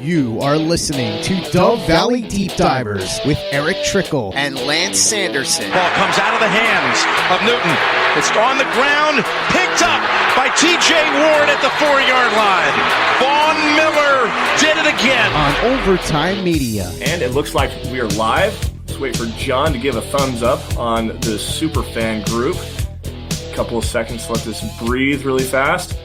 You are listening to Dove Valley Deep Divers with Erick Trickel and Lance Sanderson. Ball comes out of the hands of Newton. It's on the ground, picked up by T.J. Ward at the 4-yard line. Vaughn Miller did it again. On Overtime Media. And it looks like we are live. Let's wait for John to give a thumbs up on the Superfan group. A couple of seconds to let this breathe really fast.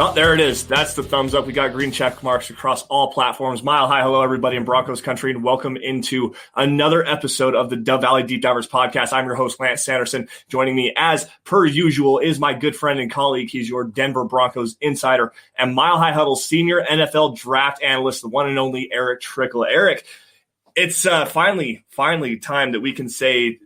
Oh, there it is. That's the thumbs up. We got green check marks across all platforms. Mile high hello, everybody in Broncos country, and welcome into another episode of the Dove Valley Deep Divers podcast. I'm your host, Lance Sanderson. Joining me, as per usual, is my good friend and colleague. He's your Denver Broncos insider and Mile High Huddle senior NFL draft analyst, the one and only Erick Trickel. Erick, it's finally time that we can say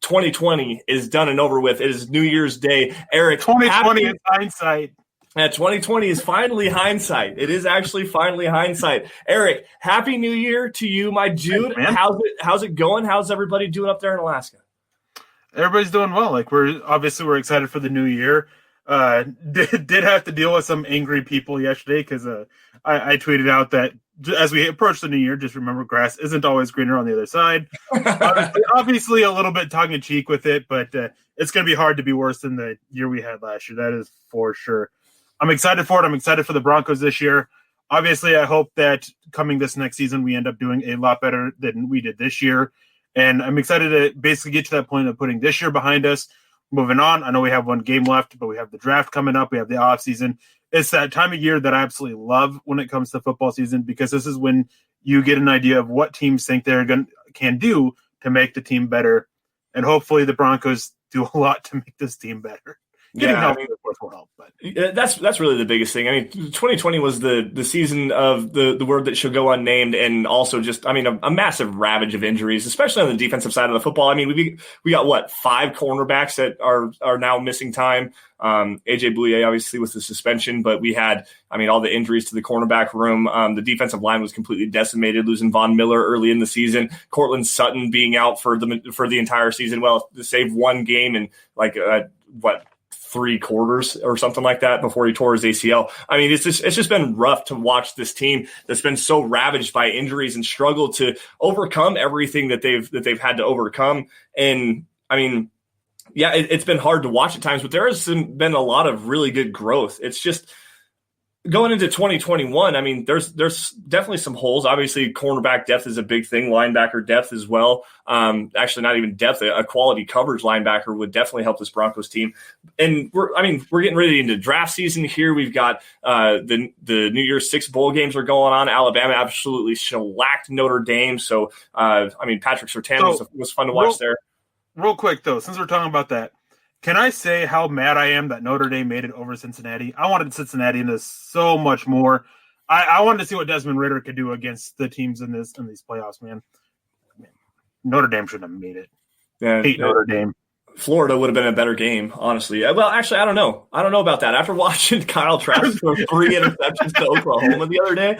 2020 is done and over with. It is New Year's Day. Erick, 2020 is hindsight. 2020 is finally hindsight. It is actually finally hindsight. Erick, happy New Year to you, my dude. Thanks, how's it going? How's everybody doing up there in Alaska? Everybody's doing well. Like we're excited for the new year. Did have to deal with some angry people yesterday because I tweeted out that as we approach the new year, just remember grass isn't always greener on the other side. obviously a little bit tongue in cheek with it, but it's going to be hard to be worse than the year we had last year. That is for sure. I'm excited for it. I'm excited for the Broncos this year. Obviously, I hope that coming this next season, we end up doing a lot better than we did this year. And I'm excited to basically get to that point of putting this year behind us, moving on. I know we have one game left, but we have the draft coming up. We have the off season. It's that time of year that I absolutely love when it comes to football season, because this is when you get an idea of what teams think can do to make the team better. And hopefully the Broncos do a lot to make this team better. Getting help, of course, will help. But that's really the biggest thing. I mean, 2020 was the season of the word that should go unnamed, and also just, I mean, a massive ravage of injuries, especially on the defensive side of the football. I mean, we got 5 cornerbacks that are now missing time. AJ Bouye obviously with the suspension, but we had, I mean, all the injuries to the cornerback room. The defensive line was completely decimated, losing Vaughn Miller early in the season. Cortland Sutton being out for the entire season. Well, to save one game and 3 quarters or something like that before he tore his ACL. I mean, it's just been rough to watch this team that's been so ravaged by injuries and struggled to overcome everything that they've had to overcome. And I mean, yeah, it's been hard to watch at times, but there has been a lot of really good growth. It's just going into 2021, I mean, there's definitely some holes. Obviously, cornerback depth is a big thing, linebacker depth as well. Actually, not even depth, a quality coverage linebacker would definitely help this Broncos team. And we're getting ready into draft season here. We've got the New Year's 6 bowl games are going on. Alabama absolutely shellacked Notre Dame. So, Patrick Surtain was fun to watch there. Real quick, though, since we're talking about that, can I say how mad I am that Notre Dame made it over Cincinnati? I wanted Cincinnati in this so much more. I wanted to see what Desmond Ridder could do against the teams in these playoffs, man. Notre Dame shouldn't have made it. Yeah, hate Notre Dame. Florida would have been a better game, honestly. Well, actually, I don't know. I don't know about that. After watching Kyle Trask throw 3 interceptions to Oklahoma the other day,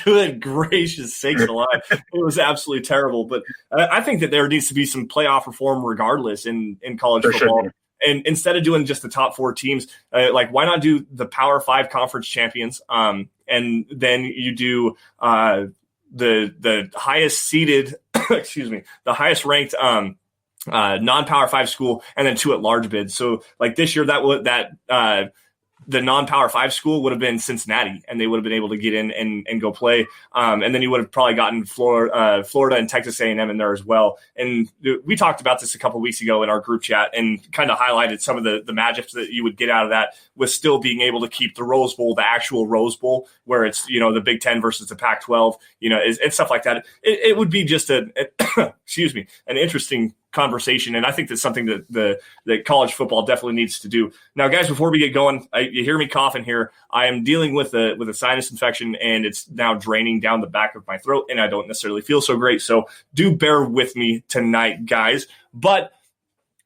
good gracious sakes alive, it was absolutely terrible. But I think that there needs to be some playoff reform regardless in college football. And instead of doing just the top 4 teams, why not do the Power 5 conference champions? And then you do the highest seeded, the highest ranked non-Power 5 school, and then 2 at-large bids. So, this year, the non-Power 5 school would have been Cincinnati, and they would have been able to get in and go play. And then you would have probably gotten Florida and Texas A&M in there as well. And we talked about this a couple of weeks ago in our group chat and kind of highlighted some of the matchups that you would get out of that, with still being able to keep the Rose Bowl, the actual Rose Bowl, where it's, the Big Ten versus the Pac-12, and stuff like that. It would be just an interesting conversation, and I think that's something that college football definitely needs to do. Now, guys, before we get going, you hear me coughing here. I am dealing with a sinus infection, and it's now draining down the back of my throat, and I don't necessarily feel so great. So do bear with me tonight, guys. But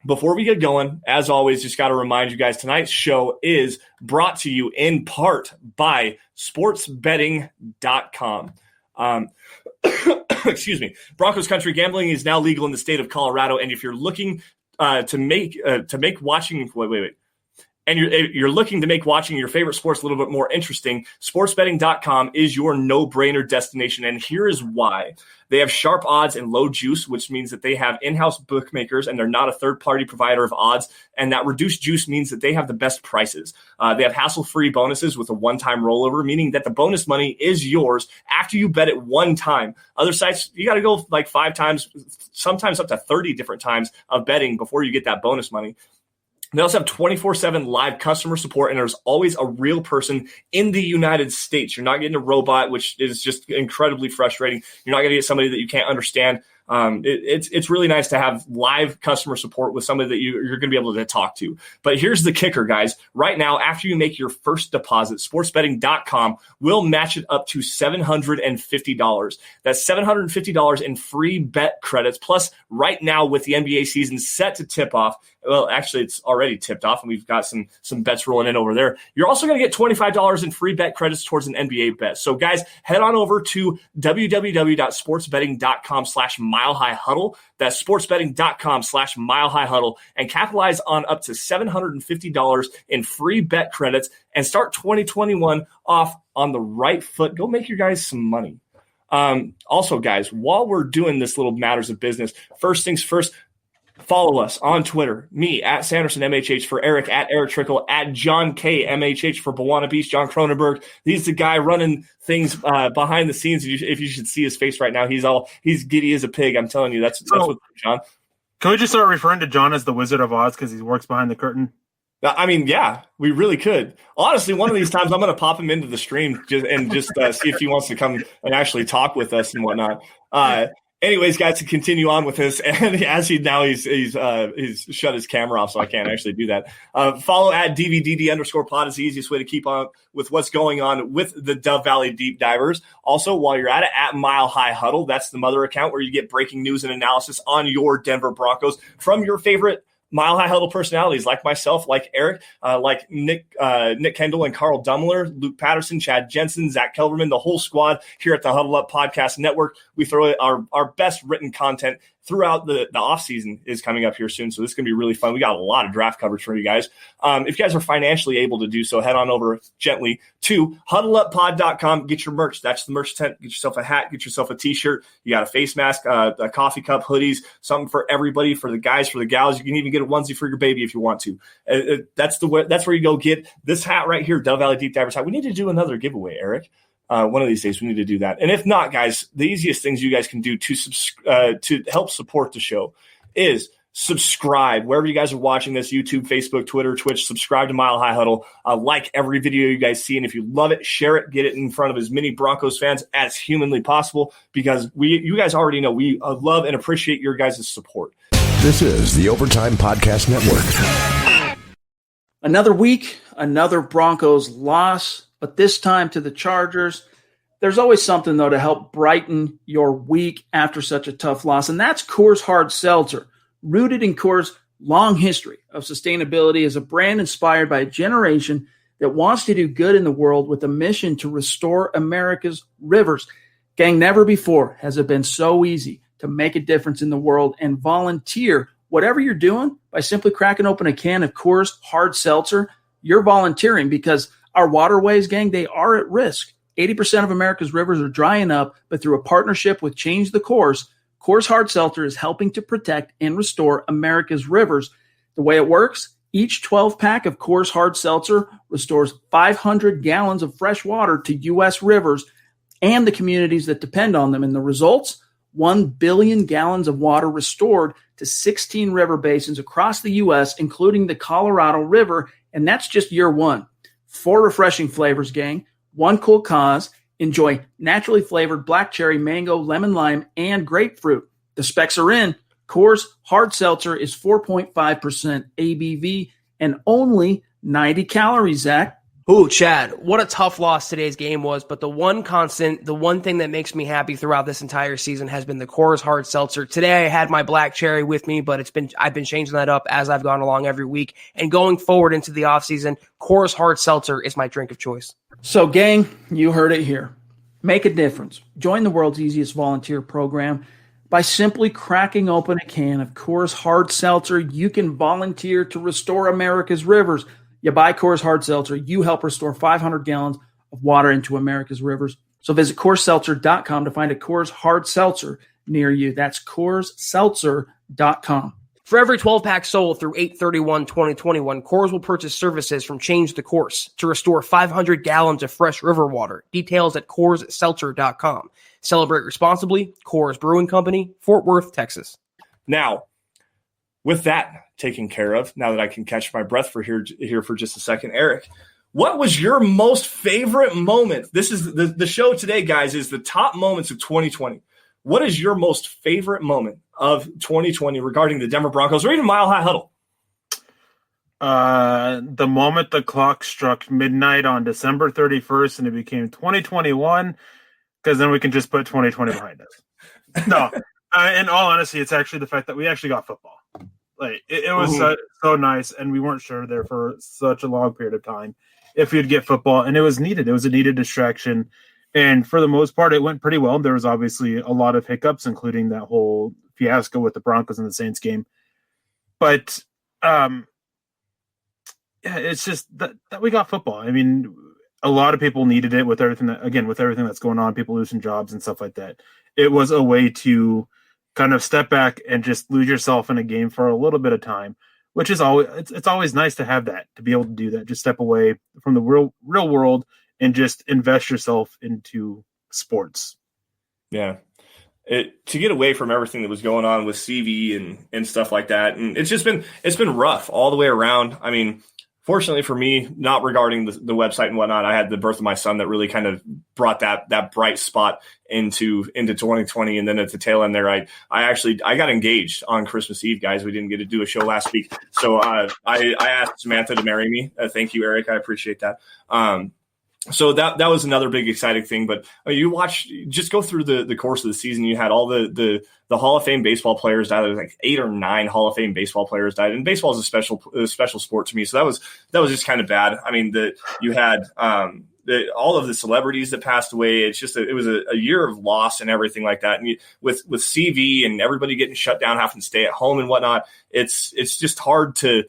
before we get going, as always, just got to remind you guys, tonight's show is brought to you in part by sportsbetting.com. Excuse me. Broncos country, gambling is now legal in the state of Colorado, and if you're looking to make watching and you're looking to make watching your favorite sports a little bit more interesting, sportsbetting.com is your no-brainer destination, and here is why. They have sharp odds and low juice, which means that they have in-house bookmakers and they're not a third-party provider of odds, and that reduced juice means that they have the best prices. They have hassle-free bonuses with a one-time rollover, meaning that the bonus money is yours after you bet it one time. Other sites, you got to go like 5 times, sometimes up to 30 different times of betting before you get that bonus money. They also have 24/7 live customer support, and there's always a real person in the United States. You're not getting a robot, which is just incredibly frustrating. You're not going to get somebody that you can't understand. It's really nice to have live customer support with somebody that you're going to be able to talk to. But here's the kicker, guys. Right now, after you make your first deposit, sportsbetting.com will match it up to $750. That's $750 in free bet credits. Plus, right now with the NBA season set to tip off, well, actually, it's already tipped off, and we've got some bets rolling in over there. You're also going to get $25 in free bet credits towards an NBA bet. So, guys, head on over to www.sportsbetting.com/milehighhuddle. That's sportsbetting.com/milehighhuddle and capitalize on up to $750 in free bet credits and start 2021 off on the right foot. Go make your guys some money. Also, guys, while we're doing this little matters of business, first things first, follow us on Twitter. Me at Sanderson MHH for Eric, at Erick Trickel, at John K MHH for Bawana Beach, John Cronenberg. He's the guy running things behind the scenes. If you should see his face right now, he's giddy as a pig. I'm telling you, that's what John. Can we just start referring to John as the Wizard of Oz because he works behind the curtain? I mean, yeah, we really could. Honestly, one of these times I'm going to pop him into the stream just see if he wants to come and actually talk with us and whatnot. Anyways, guys, to continue on with this, and as he's shut his camera off, so I can't actually do that. Follow at DVDD_pod is the easiest way to keep on with what's going on with the Dove Valley Deep Divers. Also, while you're at it, at Mile High Huddle, that's the mother account where you get breaking news and analysis on your Denver Broncos from your favorite Mile High Huddle personalities like myself, like Eric, like Nick Kendall and Carl Dummler, Luke Patterson, Chad Jensen, Zach Kelberman, the whole squad here at the Huddle Up Podcast Network. We throw our best written content throughout the offseason is coming up here soon. So this is going to be really fun. We got a lot of draft coverage for you guys. If you guys are financially able to do so, head on over gently to huddleuppod.com. Get your merch. That's the merch tent. Get yourself a hat. Get yourself a T-shirt. You got a face mask, a coffee cup, hoodies, something for everybody, for the guys, for the gals. You can even get a onesie for your baby if you want to. That's where you go get this hat right here, Dove Valley Deep Divers hat. We need to do another giveaway, Eric. One of these days we need to do that. And if not, guys, the easiest things you guys can do to help support the show is subscribe wherever you guys are watching this, YouTube, Facebook, Twitter, Twitch. Subscribe to Mile High Huddle. Like every video you guys see, and if you love it, share it. Get it in front of as many Broncos fans as humanly possible, because you guys already know we love and appreciate your guys' support. This is the Overtime Podcast Network. Another week, another Broncos loss, but this time to the Chargers. There's always something, though, to help brighten your week after such a tough loss, and that's Coors Hard Seltzer. Rooted in Coors' long history of sustainability as a brand inspired by a generation that wants to do good in the world with a mission to restore America's rivers. Gang, never before has it been so easy to make a difference in the world and volunteer. Whatever you're doing, by simply cracking open a can of Coors Hard Seltzer, you're volunteering, because our waterways, gang, they are at risk. 80% of America's rivers are drying up, but through a partnership with Change the Course, Coors Hard Seltzer is helping to protect and restore America's rivers. The way it works, each 12-pack of Coors Hard Seltzer restores 500 gallons of fresh water to U.S. rivers and the communities that depend on them. And the results? 1 billion gallons of water restored to 16 river basins across the U.S., including the Colorado River, and that's just year one. 4 refreshing flavors, gang. 1 cool cause. Enjoy naturally flavored black cherry, mango, lemon lime, and grapefruit. The specs are in. Coors Hard Seltzer is 4.5% ABV and only 90 calories, Zach. Ooh, Chad, what a tough loss today's game was, but the one constant, the one thing that makes me happy throughout this entire season has been the Coors Hard Seltzer. Today I had my black cherry with me, but I've been changing that up as I've gone along every week. And going forward into the offseason, Coors Hard Seltzer is my drink of choice. So, gang, you heard it here. Make a difference. Join the world's easiest volunteer program. By simply cracking open a can of Coors Hard Seltzer, you can volunteer to restore America's rivers. You buy Coors Hard Seltzer, you help restore 500 gallons of water into America's rivers. So visit CoorsSeltzer.com to find a Coors Hard Seltzer near you. That's CoorsSeltzer.com. For every 12-pack sold through 8/31/2021, Coors will purchase services from Change the Course to restore 500 gallons of fresh river water. Details at CoorsSeltzer.com. Celebrate responsibly. Coors Brewing Company, Fort Worth, Texas. Now, with that taken care of, now that I can catch my breath for here for just a second, Eric, what was your most favorite moment? This is the show today, guys, is the top moments of 2020. What is your most favorite moment of 2020 regarding the Denver Broncos or even Mile High Huddle? The moment the clock struck midnight on December 31st and it became 2021, because then we can just put 2020 behind us. No, in all honesty, it's actually the fact that we actually got football. Like it was so nice, and we weren't sure there for such a long period of time if we'd get football, and it was needed. It was a needed distraction, and for the most part, it went pretty well. There was obviously a lot of hiccups, including that whole fiasco with the Broncos and the Saints game. But yeah, it's just that we got football. I mean, a lot of people needed it with everything that's going on, people losing jobs and stuff like that. It was a way to kind of step back and just lose yourself in a game for a little bit of time, which is always it's always nice to have that, to be able to do that, just step away from the real world and just invest yourself into sports. Yeah. To get away from everything that was going on with CV and stuff like that. And it's been rough all the way around. I mean, fortunately for me, not regarding the website and whatnot, I had the birth of my son that really kind of brought that bright spot into 2020. And then at the tail end there, I got engaged on Christmas Eve, guys. We didn't get to do a show last week. So I asked Samantha to marry me. Thank you, Eric. I appreciate that. So that was another big exciting thing. But just go through the course of the season. You had all the Hall of Fame baseball players died. There was like 8 or 9 Hall of Fame baseball players died. And baseball is a special sport to me. So that was just kind of bad. I mean, you had all of the celebrities that passed away. It's just it was a year of loss and everything like that. And with CV and everybody getting shut down, having to stay at home and whatnot, it's just hard to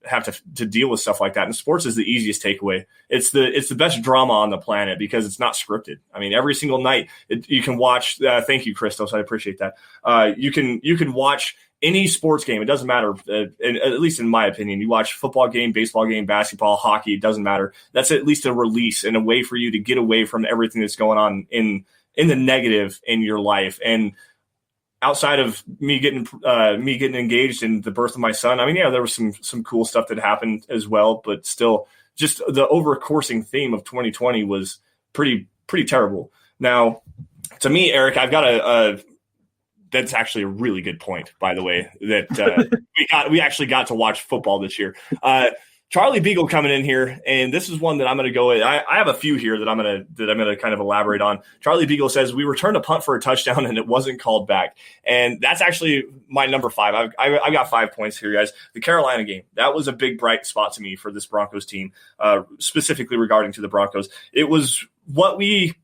have to deal with stuff like that. And sports is the easiest takeaway. It's the best drama on the planet because it's not scripted. I mean, every single night you can watch. Thank you, Christos. I appreciate that. You can watch any sports game. It doesn't matter. At least in my opinion, you watch football game, baseball game, basketball, hockey. It doesn't matter. That's at least a release and a way for you to get away from everything that's going on in the negative in your life. And outside of me getting engaged in the birth of my son, I mean, yeah, there was some cool stuff that happened as well, but still, just the overcoursing theme of 2020 was pretty terrible. Now, to me, Eric, I've got that's actually a really good point, by the way, that we actually got to watch football this year. Charlie Beagle coming in here, and this is one that I'm going to go with. I have a few here that I'm going to kind of elaborate on. Charlie Beagle says, we returned a punt for a touchdown, and it wasn't called back. And that's actually my number 5. I've got 5 points here, guys. The Carolina game, that was a big, bright spot to me for this Broncos team, specifically regarding to the Broncos. It was what we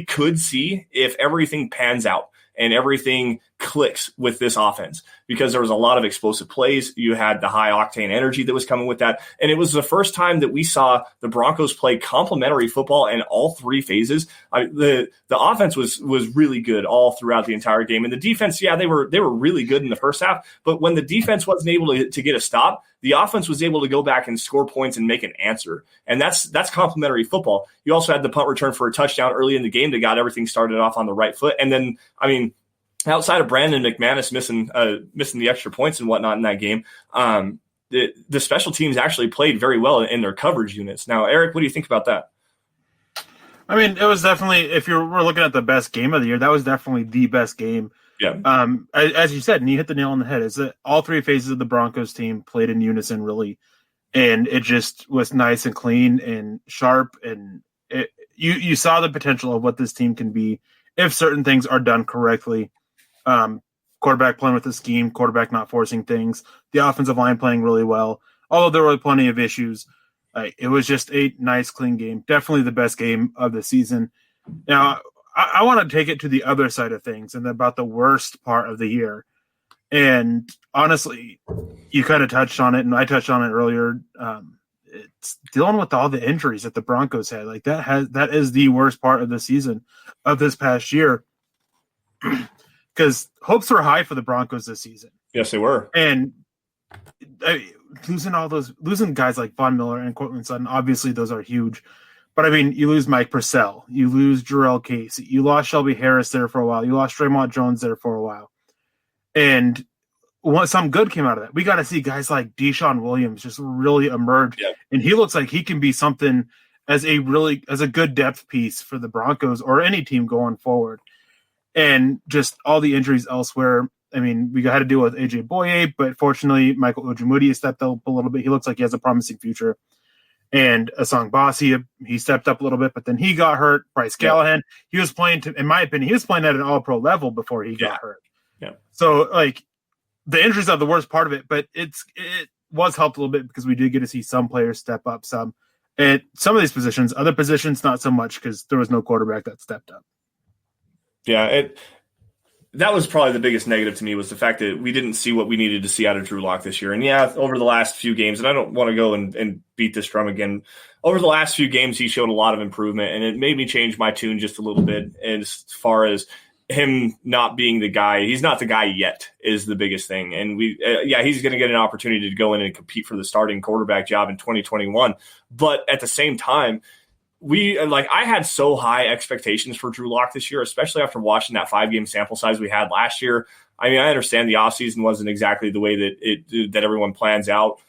could see if everything pans out and everything clicks with this offense, because there was a lot of explosive plays. You had the high octane energy that was coming with that. And it was the first time that we saw the Broncos play complementary football in all 3 phases. The offense was really good all throughout the entire game. And the defense, yeah, they were really good in the first half. But when the defense wasn't able to get a stop, the offense was able to go back and score points and make an answer. And that's complementary football. You also had the punt return for a touchdown early in the game that got everything started off on the right foot. And then, I mean, outside of Brandon McManus missing the extra points and whatnot in that game, the special teams actually played very well in their coverage units. Now, Eric, what do you think about that? I mean, it was definitely, if we're looking at the best game of the year, that was definitely the best game. Yeah. As you said, and you hit the nail on the head, is that all 3 phases of the Broncos team played in unison, really, and it just was nice and clean and sharp, and you saw the potential of what this team can be if certain things are done correctly. Quarterback playing with the scheme, quarterback not forcing things, the offensive line playing really well. Although there were plenty of issues, it was just a nice, clean game. Definitely the best game of the season. Now, I want to take it to the other side of things and about the worst part of the year. And honestly, you kind of touched on it, and I touched on it earlier. It's dealing with all the injuries that the Broncos had. Like that is the worst part of the season of this past year, because hopes were high for the Broncos this season. Yes, they were. And losing guys like Von Miller and Courtland Sutton, obviously those are huge. But I mean, you lose Mike Purcell, you lose Jarrell Casey, you lost Shelby Harris there for a while, you lost Draymond Jones there for a while, and some good came out of that. We got to see guys like Deshaun Williams just really emerge, and he looks like he can be something as a good depth piece for the Broncos or any team going forward. And just all the injuries elsewhere. I mean, we had to deal with AJ Boye, but fortunately, Michael Ojemudia stepped up a little bit. He looks like he has a promising future. And Asang Basi, he stepped up a little bit, but then he got hurt. Bryce Callahan, he was playing, in my opinion, he was playing at an all-pro level before he got hurt. Yeah. So, like, the injuries are the worst part of it, but it was helped a little bit because we did get to see some players step up some at some of these positions. Other positions, not so much because there was no quarterback that stepped up. Yeah, that was probably the biggest negative to me, was the fact that we didn't see what we needed to see out of Drew Lock this year. And yeah, over the last few games, and I don't want to go and beat this drum again, over the last few games, he showed a lot of improvement, and it made me change my tune just a little bit as far as him not being the guy. He's not the guy yet is the biggest thing. And he's going to get an opportunity to go in and compete for the starting quarterback job in 2021. But at the same time, I had so high expectations for Drew Lock this year, especially after watching that 5-game sample size we had last year. I mean, I understand the offseason wasn't exactly the way that everyone plans out.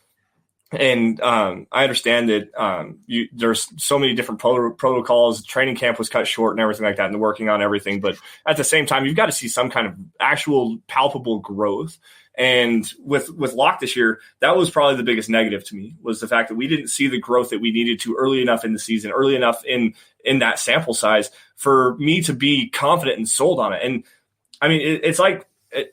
And I understand that there's so many different protocols. Training camp was cut short and everything like that, and they're working on everything. But at the same time, you've got to see some kind of actual palpable growth. And with Locke this year, that was probably the biggest negative to me, was the fact that we didn't see the growth that we needed to early enough in the season, early enough in that sample size for me to be confident and sold on it. And I mean, it's like,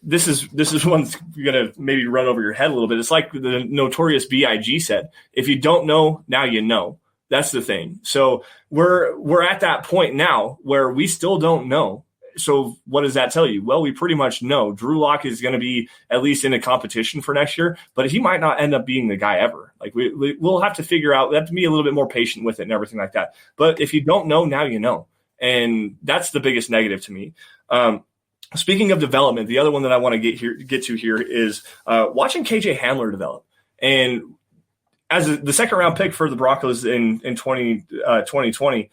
this is one's going to maybe run over your head a little bit. It's like the notorious B.I.G. said, if you don't know, now you know. That's the thing. So we're at that point now where we still don't know. So what does that tell you? Well, we pretty much know Drew Lock is going to be at least in a competition for next year, but he might not end up being the guy ever. Like we'll have to figure out, we have to be a little bit more patient with it and everything like that. But if you don't know, now you know. And that's the biggest negative to me. Speaking of development, the other one that I want to get to here is watching KJ Hamler develop. And as the second round pick for the Broncos in 2020,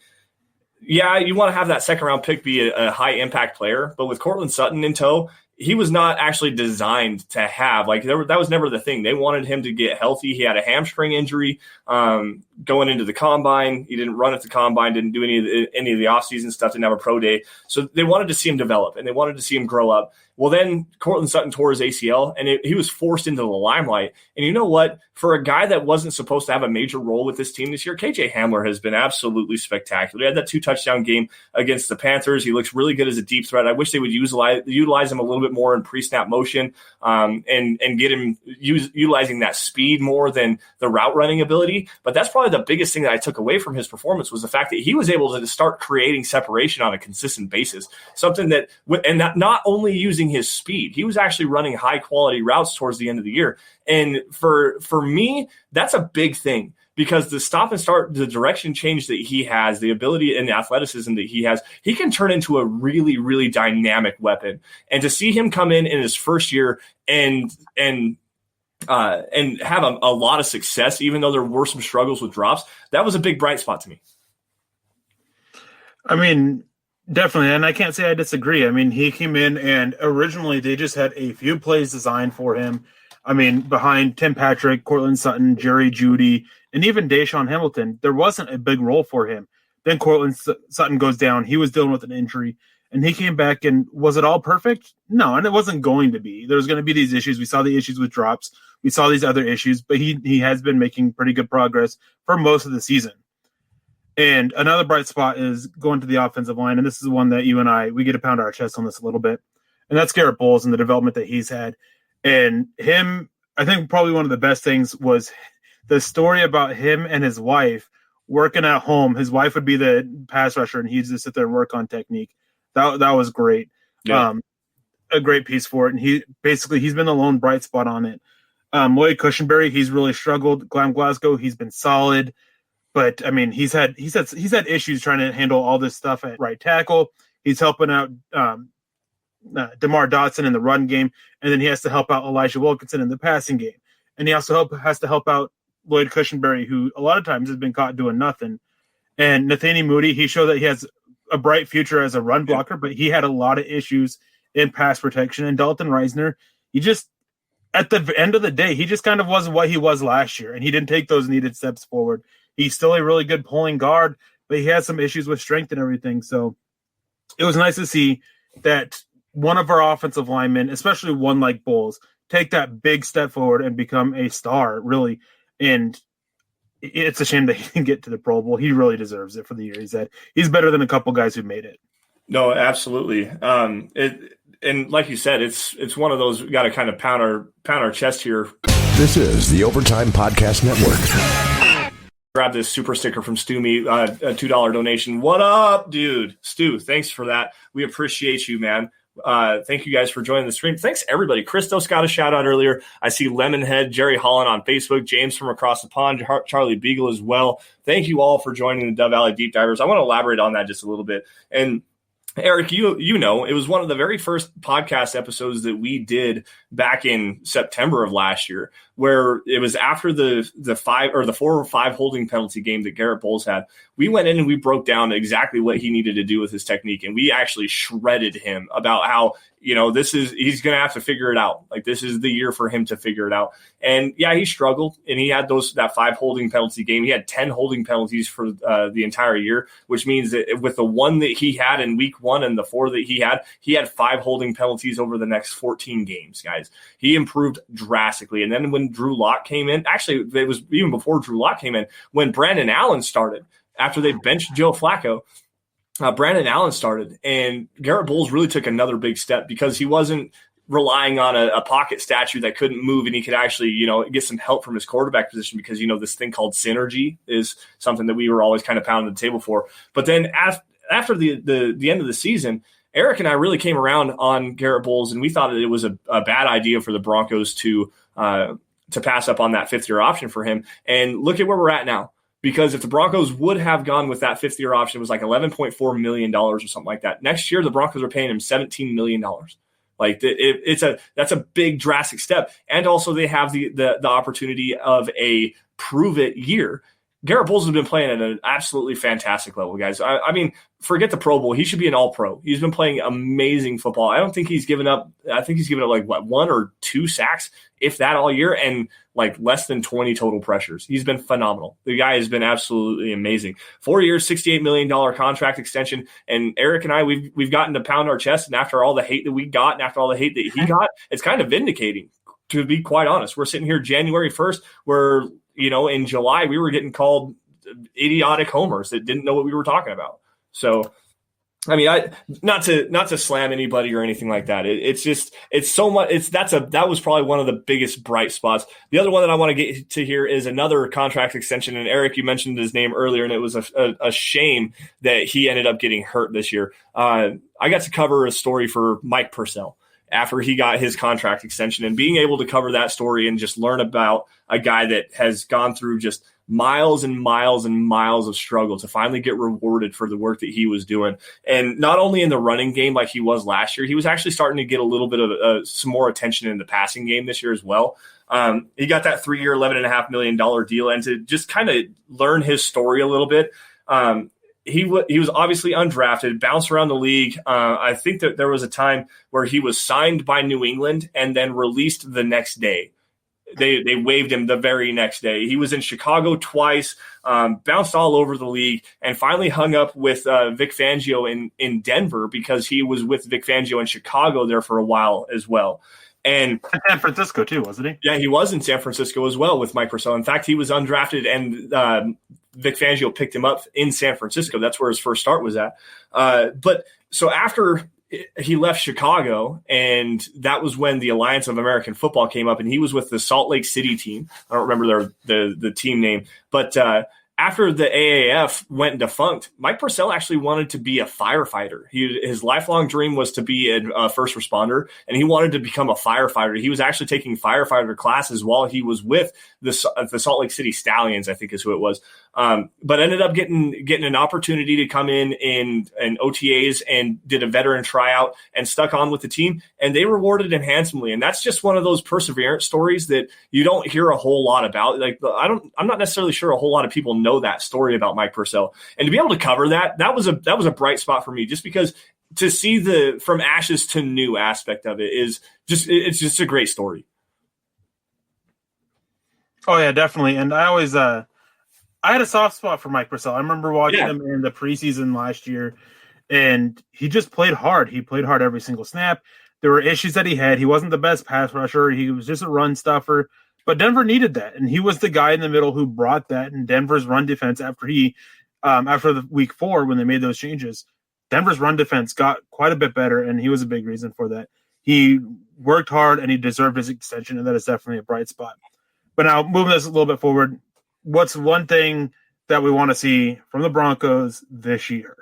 yeah, you want to have that second round pick be a high impact player, but with Courtland Sutton in tow, he was not actually designed to have, that was never the thing. They wanted him to get healthy. He had a hamstring injury going into the combine. He didn't run at the combine, didn't do any of the offseason stuff, didn't have a pro day. So they wanted to see him develop, and they wanted to see him grow up. Well, then Courtland Sutton tore his ACL, and he was forced into the limelight. And you know what? For a guy that wasn't supposed to have a major role with this team this year, KJ Hamler has been absolutely spectacular. He had that 2-touchdown game against the Panthers. He looks really good as a deep threat. I wish they would utilize him a little bit more in pre-snap motion and get him utilizing that speed more than the route running ability. But that's probably the biggest thing that I took away from his performance, was the fact that he was able to start creating separation on a consistent basis. Something that, and not only using his speed, he was actually running high quality routes towards the end of the year. And for me, that's a big thing, because the stop and start, the direction change that he has, the ability and the athleticism that he has, he can turn into a really, really dynamic weapon. And to see him come in his first year and have a lot of success, even though there were some struggles with drops, that was a big bright spot to me. I mean, definitely. And I can't say I disagree. I mean, he came in and originally they just had a few plays designed for him. I mean, behind Tim Patrick, Courtland Sutton, Jerry Jeudy, and even Deshaun Hamilton, there wasn't a big role for him. Then Courtland Sutton goes down. He was dealing with an injury, and he came back, and was it all perfect? No, and it wasn't going to be. There was going to be these issues. We saw the issues with drops. We saw these other issues, but he has been making pretty good progress for most of the season. And another bright spot is going to the offensive line, and this is one that you and we get to pound our chest on this a little bit, and that's Garrett Bowles and the development that he's had. And him, I think probably one of the best things was the story about him and his wife working at home. His wife would be the pass rusher, and he'd just sit there and work on technique. That was great. Yeah. a great piece for it, and he's been the lone bright spot on it. Lloyd Cushenberry, he's really struggled. Glasgow, he's been solid, but I mean, he's had issues trying to handle all this stuff at right tackle. He's helping out DeMar Dotson in the run game, and then he has to help out Elijah Wilkinson in the passing game, and he also has to help out Lloyd Cushenberry, who a lot of times has been caught doing nothing. And Nathaniel Moody, he showed that he has a bright future as a run blocker, but he had a lot of issues in pass protection. And Dalton Reisner, he just, at the end of the day, he just kind of wasn't what he was last year, and he didn't take those needed steps forward. He's still a really good pulling guard, but he has some issues with strength and everything. So it was nice to see that one of our offensive linemen, especially one like Bowles, take that big step forward and become a star, really. And it's a shame that he didn't get to the Pro Bowl. He really deserves it for the year he's had. He's better than a couple guys who made it. No, absolutely. And like you said, it's one of those we got to kind of pound our chest here. This is the Overtime Podcast Network. Grab this super sticker from Stu Me, a $2 donation. What up, dude? Stu, thanks for that. We appreciate you, man. Thank you guys for joining the stream. Thanks everybody. Christos got a shout out earlier. I see Lemonhead, Jerry Holland on Facebook, James from across the pond, Charlie Beagle as well. Thank you all for joining the Dove Valley Deep Divers. I want to elaborate on that just a little bit. And Eric, you know, it was one of the very first podcast episodes that we did back in September of last year, where it was after the 4 or 5 holding penalty game that Garrett Bowles had. We went in and we broke down exactly what he needed to do with his technique, and we actually shredded him about how, you know, he's going to have to figure it out. Like, this is the year for him to figure it out. And yeah, he struggled, and he had that 5 holding penalty game. He had 10 holding penalties for the entire year, which means that with the 1 that he had in week 1 and the 4 that he had 5 holding penalties over the next 14 games, guys. He improved drastically. And then when Drew Lock came in, actually, it was even before Drew Lock came in, when Brandon Allen started, after they benched Joe Flacco, Brandon Allen started, and Garrett Bowles really took another big step because he wasn't relying on a pocket statue that couldn't move, and he could actually, you know, get some help from his quarterback position because, you know, this thing called synergy is something that we were always kind of pounding the table for. But then after the end of the season, Eric and I really came around on Garrett Bowles, and we thought that it was a bad idea for the Broncos to pass up on that 5th-year option for him. And look at where we're at now. Because if the Broncos would have gone with that 5th-year option, it was like $11.4 million or something like that. Next year, the Broncos are paying him $17 million. Like, that's a big, drastic step. And also they have the opportunity of a prove-it year. Garrett Bowles has been playing at an absolutely fantastic level, guys. I mean, forget the Pro Bowl. He should be an all-pro. He's been playing amazing football. I don't think he's given up. I think he's given up like 1 or 2 sacks, if that, all year, and like less than 20 total pressures. He's been phenomenal. The guy has been absolutely amazing. 4 years, $68 million contract extension. And Eric and I, we've gotten to pound our chest. And after all the hate that we got, and after all the hate that he got, it's kind of vindicating, to be quite honest. We're sitting here January 1st, where, you know, in July, we were getting called idiotic homers that didn't know what we were talking about. So, I mean, not to slam anybody or anything like that. It's so much. That was probably one of the biggest bright spots. The other one that I want to get to here is another contract extension. And Eric, you mentioned his name earlier, and it was a shame that he ended up getting hurt this year. I got to cover a story for Mike Purcell after he got his contract extension, and being able to cover that story and just learn about a guy that has gone through just miles and miles and miles of struggle to finally get rewarded for the work that he was doing. And not only in the running game like he was last year, he was actually starting to get a little bit of some more attention in the passing game this year as well. He got that 3-year, $11.5 million deal, and to just kind of learn his story a little bit. He was obviously undrafted, bounced around the league. I think that there was a time where he was signed by New England and then released the next day. They waived him the very next day. He was in Chicago twice, bounced all over the league, and finally hung up with Vic Fangio in Denver because he was with Vic Fangio in Chicago there for a while as well. And San Francisco too, wasn't he? Yeah, he was in San Francisco as well with Mike Purcell. In fact, he was undrafted, and Vic Fangio picked him up in San Francisco. That's where his first start was at. But so after he left Chicago, and that was when the Alliance of American Football came up, and he was with the Salt Lake City team. I don't remember the team name, but after the AAF went defunct, Mike Purcell actually wanted to be a firefighter. His lifelong dream was to be a first responder, and he wanted to become a firefighter. He was actually taking firefighter classes while he was with the Salt Lake City Stallions, I think is who it was. But ended up getting an opportunity to come in OTAs and did a veteran tryout and stuck on with the team, and they rewarded him handsomely. And that's just one of those perseverance stories that you don't hear a whole lot about. Like, I'm not necessarily sure a whole lot of people know that story about Mike Purcell, and to be able to cover that was a bright spot for me, just because to see the from ashes to new aspect of it it's just a great story. Oh yeah, definitely. And I always I had a soft spot for Mike Purcell. I remember watching him in the preseason last year, and he just played hard. He played hard every single snap. There were issues that he had. He wasn't the best pass rusher. He was just a run stuffer. But Denver needed that, and he was the guy in the middle who brought that. And Denver's run defense after the week 4 when they made those changes, Denver's run defense got quite a bit better, and he was a big reason for that. He worked hard, and he deserved his extension, and that is definitely a bright spot. But now moving this a little bit forward, what's one thing that we want to see from the Broncos this year?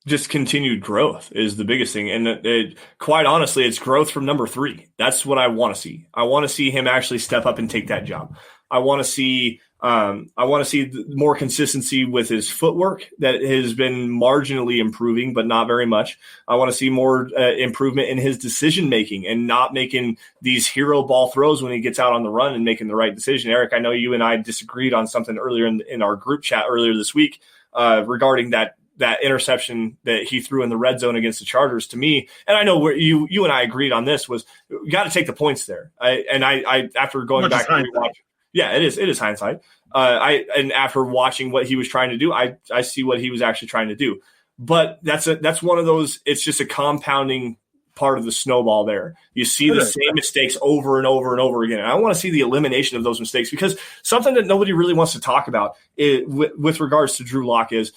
Just continued growth is the biggest thing. And quite honestly, it's growth from number 3. That's what I want to see. I want to see him actually step up and take that job. I want to see more consistency with his footwork that has been marginally improving, but not very much. I want to see more improvement in his decision making and not making these hero ball throws when he gets out on the run and making the right decision. Eric, I know you and I disagreed on something earlier in our group chat earlier this week regarding that interception that he threw in the red zone against the Chargers. To me, and I know where you and I agreed on this, was you got to take the points there. I after going back and rewatching, yeah, it is hindsight. And after watching what he was trying to do, I see what he was actually trying to do. But that's one of those. It's just a compounding part of the snowball there. You see the same mistakes over and over and over again. And I want to see the elimination of those mistakes, because something that nobody really wants to talk about with regards to Drew Lock is,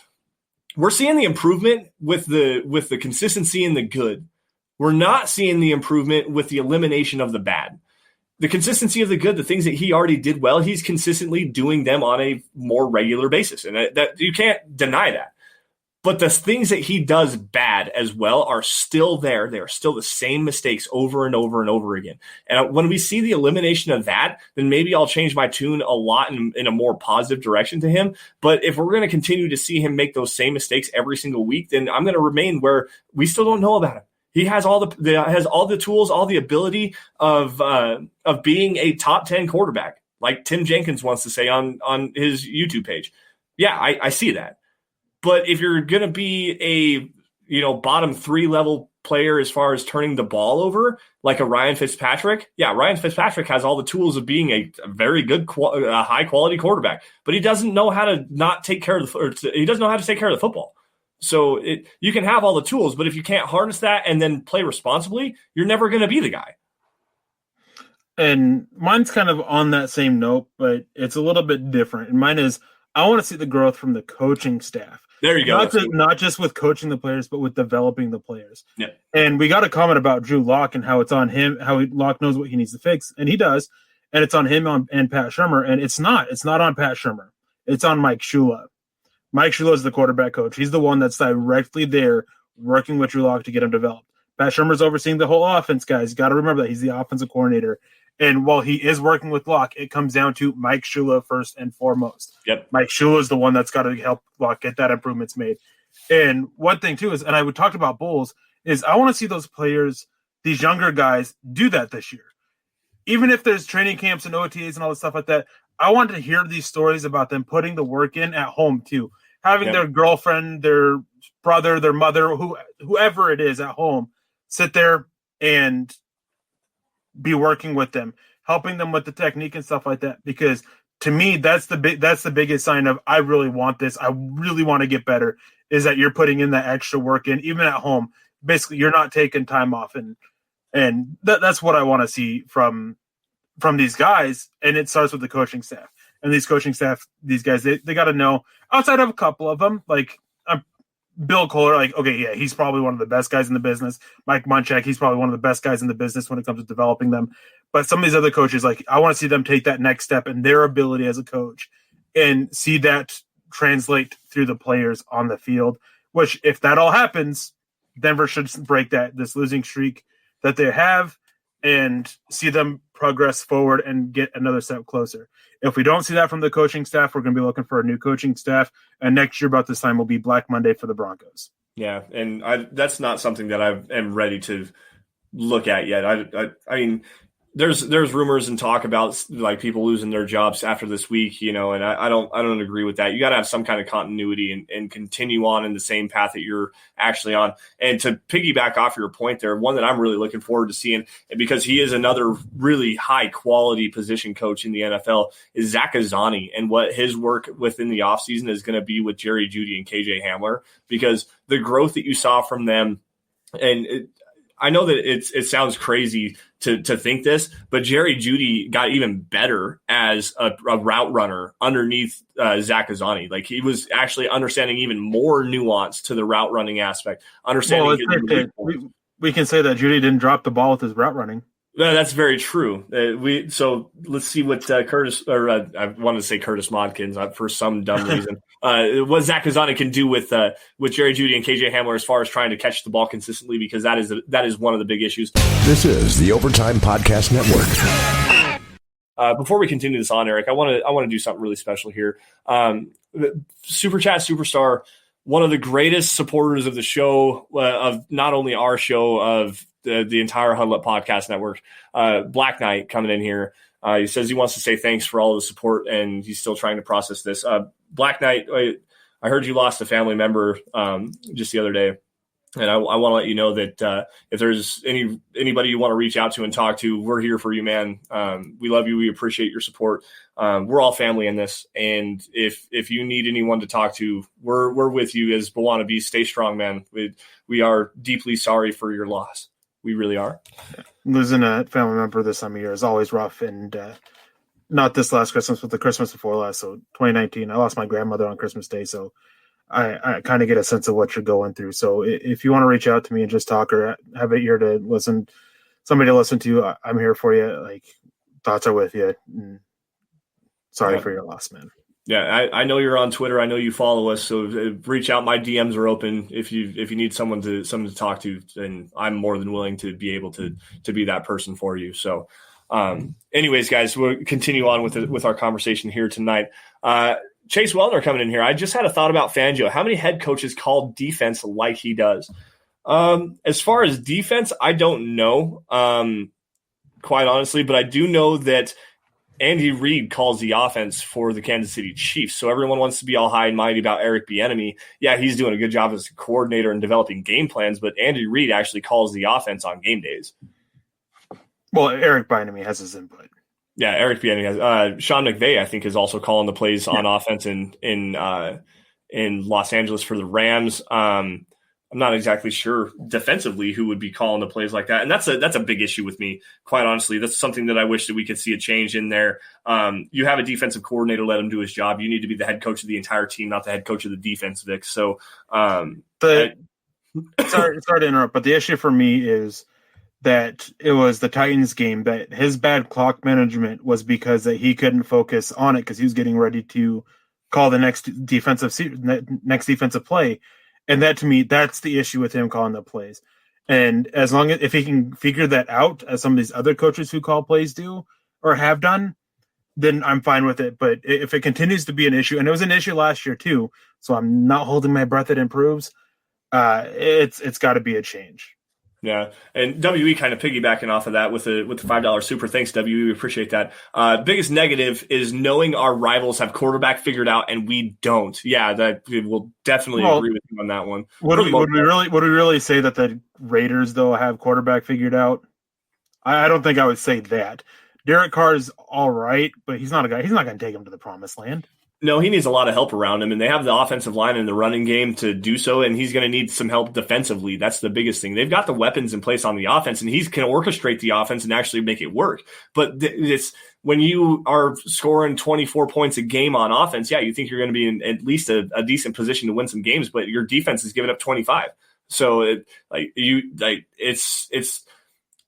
we're seeing the improvement with the consistency and the good. We're not seeing the improvement with the elimination of the bad. The consistency of the good, the things that he already did well, he's consistently doing them on a more regular basis. And that you can't deny that. But the things that he does bad as well are still there. They are still the same mistakes over and over and over again. And when we see the elimination of that, then maybe I'll change my tune a lot in a more positive direction to him. But if we're going to continue to see him make those same mistakes every single week, then I'm going to remain where we still don't know about him. He has all the tools, all the ability of being a top 10 quarterback, like Tim Jenkins wants to say on his YouTube page. Yeah, I see that. But if you're going to be a bottom 3 level player as far as turning the ball over, like a Ryan Fitzpatrick, Ryan Fitzpatrick has all the tools of being a very good, high quality quarterback, but he doesn't know how to not take care of he doesn't know how to take care of the football. So you can have all the tools, but if you can't harness that and then play responsibly, you're never going to be the guy. And mine's kind of on that same note, but it's a little bit different. And mine is, I want to see the growth from the coaching staff. There you go. Not just with coaching the players, but with developing the players. Yeah. And we got a comment about Drew Lock and how it's on him, how Lock knows what he needs to fix, and he does. And it's on him and Pat Shurmur. And it's not on Pat Shurmur. It's on Mike Shula. Mike Shula is the quarterback coach. He's the one that's directly there working with Drew Lock to get him developed. Pat Shurmur's overseeing the whole offense, guys. You got to remember that he's the offensive coordinator. And while he is working with Lock, it comes down to Mike Shula first and foremost. Yep. Mike Shula is the one that's got to help Lock get that improvements made. And one thing, too, is, and I would talk about Bulls, is I want to see those players, these younger guys, do that this year. Even if there's training camps and OTAs and all this stuff like that, I want to hear these stories about them putting the work in at home, too. Having their girlfriend, their brother, their mother, whoever it is at home, sit there and be working with them, helping them with the technique and stuff like that. Because to me, that's the biggest sign of, I really want this. I really want to get better, is that you're putting in that extra work in, even at home. Basically, you're not taking time off. And that's what I want to see from these guys. And it starts with the coaching staff. And these coaching staff, these guys, they got to know, outside of a couple of them, like Bill Kohler, like, okay, yeah, he's probably one of the best guys in the business. Mike Munchak, he's probably one of the best guys in the business when it comes to developing them. But some of these other coaches, like, I want to see them take that next step in their ability as a coach and see that translate through the players on the field, which if that all happens, Denver should break this losing streak that they have and see them progress forward and get another step closer. If we don't see that from the coaching staff, we're going to be looking for a new coaching staff. And next year about this time will be Black Monday for the Broncos. Yeah, and that's not something that I am ready to look at yet. I mean, there's rumors and talk about like people losing their jobs after this week, and I don't agree with that. You got to have some kind of continuity and continue on in the same path that you're actually on. And to piggyback off your point there, one that I'm really looking forward to seeing, because he is another really high quality position coach in the NFL, is Zach Azzanni and what his work within the offseason is going to be with Jerry Jeudy and KJ Hamler, because the growth that you saw from them, and I know that it sounds crazy to think this, but Jerry Jeudy got even better as a route runner underneath Zach Azzanni. Like, he was actually understanding even more nuance to the route running aspect. We can say that Jeudy didn't drop the ball with his route running. That's very true. So let's see what Curtis, or I wanted to say Curtis Modkins for some dumb reason. What Zach Azzanni can do with Jerry Jeudy and KJ Hamler as far as trying to catch the ball consistently, because that is one of the big issues. This is the Overtime Podcast Network. Before we continue this on, Eric, I want to do something really special here. Super Chat Superstar, one of the greatest supporters of the show, of not only our show, of the entire Huddle Up Podcast Network, Black Knight, coming in here. He says he wants to say thanks for all the support, and he's still trying to process this. Black Knight, I heard you lost a family member just the other day, and I want to let you know that if there's anybody you want to reach out to and talk to, we're here for you, man. We love you. We appreciate your support. We're all family in this, and if you need anyone to talk to, we're with you as Bawanabe. Stay strong, man. We are deeply sorry for your loss. We really are. Losing a family member this time of year is always rough, and not this last Christmas, but the Christmas before last. So 2019, I lost my grandmother on Christmas Day, so I kind of get a sense of what you're going through. So if you want to reach out to me and just talk, or have an ear to listen, somebody to listen to, I'm here for you. Like, thoughts are with you. And sorry for your loss, man. Yeah, I know you're on Twitter. I know you follow us, so reach out. My DMs are open if you need someone to talk to, and I'm more than willing to be able to be that person for you. So, anyways, guys, we'll continue on with our conversation here tonight. Chase Wellner coming in here. I just had a thought about Fangio. How many head coaches call defense like he does? As far as defense, I don't know, quite honestly, but I do know that Andy Reid calls the offense for the Kansas City Chiefs. So everyone wants to be all high and mighty about Eric Bieniemy. Yeah, he's doing a good job as a coordinator and developing game plans, but Andy Reid actually calls the offense on game days. Well, Eric Bieniemy has his input. Yeah, Eric Bieniemy has. Sean McVay, I think, is also calling the plays on offense in Los Angeles for the Rams. I'm not exactly sure defensively who would be calling the plays like that. And that's a big issue with me, quite honestly. That's something that I wish that we could see a change in there. You have a defensive coordinator, let him do his job. You need to be the head coach of the entire team, not the head coach of the defense, Vic. So sorry to interrupt, but the issue for me is that it was the Titans game, that his bad clock management was because that he couldn't focus on it because he was getting ready to call the next defensive play. And that, to me, that's the issue with him calling the plays. And as long as if he can figure that out, as some of these other coaches who call plays do or have done, then I'm fine with it. But if it continues to be an issue, and it was an issue last year too, so I'm not holding my breath it improves, it's got to be a change. Yeah, and WE kind of piggybacking off of that with the $5 super. Thanks, WE. We appreciate that. Biggest negative is knowing our rivals have quarterback figured out and we don't. Yeah, that we'll definitely agree with you on that one. Would we really say that the Raiders though have quarterback figured out? I don't think I would say that. Derek Carr is all right, but he's not a guy. He's not going to take him to the promised land. No, he needs a lot of help around him, and they have the offensive line and the running game to do so, and he's going to need some help defensively. That's the biggest thing. They've got the weapons in place on the offense, and he can orchestrate the offense and actually make it work. But when you are scoring 24 points a game on offense, yeah, you think you're going to be in at least a decent position to win some games, but your defense is giving up 25. So it's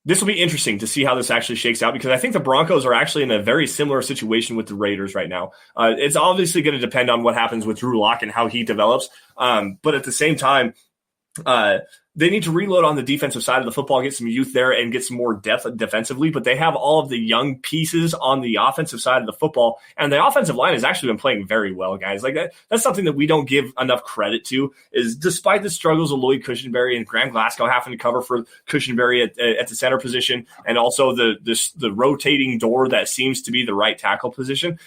this will be interesting to see how this actually shakes out, because I think the Broncos are actually in a very similar situation with the Raiders right now. It's obviously going to depend on what happens with Drew Lock and how he develops. But at the same time, they need to reload on the defensive side of the football, get some youth there and get some more depth defensively. But they have all of the young pieces on the offensive side of the football. And the offensive line has actually been playing very well, guys. Like that's something that we don't give enough credit to, is despite the struggles of Lloyd Cushenberry and Graham Glasgow having to cover for Cushenberry at the center position, and also the rotating door that seems to be the right tackle position,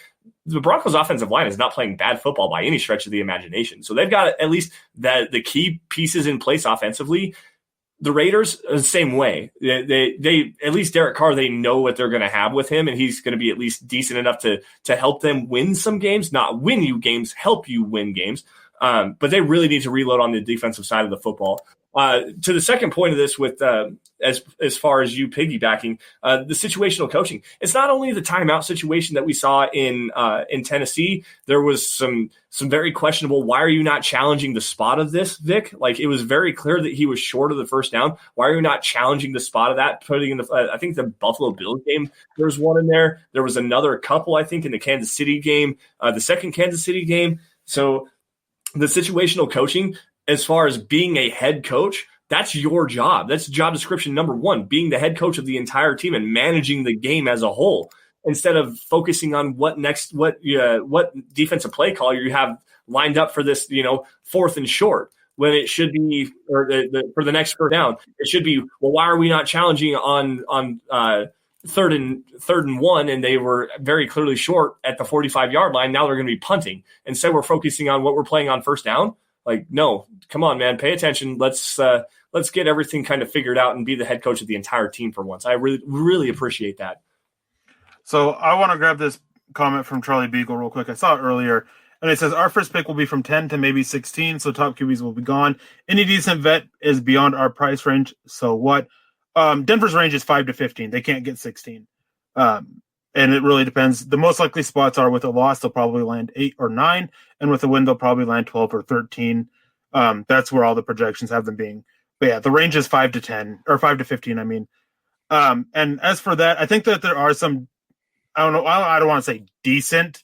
the Broncos offensive line is not playing bad football by any stretch of the imagination. So they've got at least the key pieces in place offensively. The Raiders, the same way. They at least Derek Carr, they know what they're going to have with him, and he's going to be at least decent enough to help them win some games, not win you games, help you win games. But they really need to reload on the defensive side of the football. To the second point of this, with as far as you piggybacking, the situational coaching, it's not only the timeout situation that we saw in Tennessee. There was some very questionable. Why are you not challenging the spot of this, Vic? Like, it was very clear that he was short of the first down. Why are you not challenging the spot of that? Putting in the I think the Buffalo Bills game, there was one in there. There was another couple, I think, in the Kansas City game, the second Kansas City game. So the situational coaching, as far as being a head coach, that's your job. That's job description number one, being the head coach of the entire team and managing the game as a whole, instead of focusing on what defensive play call you have lined up for this, fourth and short, when it should be, or for the next first down, it should be, well, why are we not challenging on third and one, and they were very clearly short at the 45-yard line. Now they're going to be punting. Instead, we're focusing on what we're playing on first down. Like, no, come on, man, pay attention. Let's get everything kind of figured out and be the head coach of the entire team for once. I really, really appreciate that. So I want to grab this comment from Charlie Beagle real quick. I saw it earlier, and it says our first pick will be from 10 to maybe 16, so top QBs will be gone. Any decent vet is beyond our price range. So what? Denver's range is 5 to 15. They can't get 16. And it really depends. The most likely spots are with a loss, they'll probably land 8 or 9. And with a win, they'll probably land 12 or 13. That's where all the projections have them being. But yeah, the range is 5 to 10 or 5 to 15. I mean, and as for that, I think that there are some, I don't want to say decent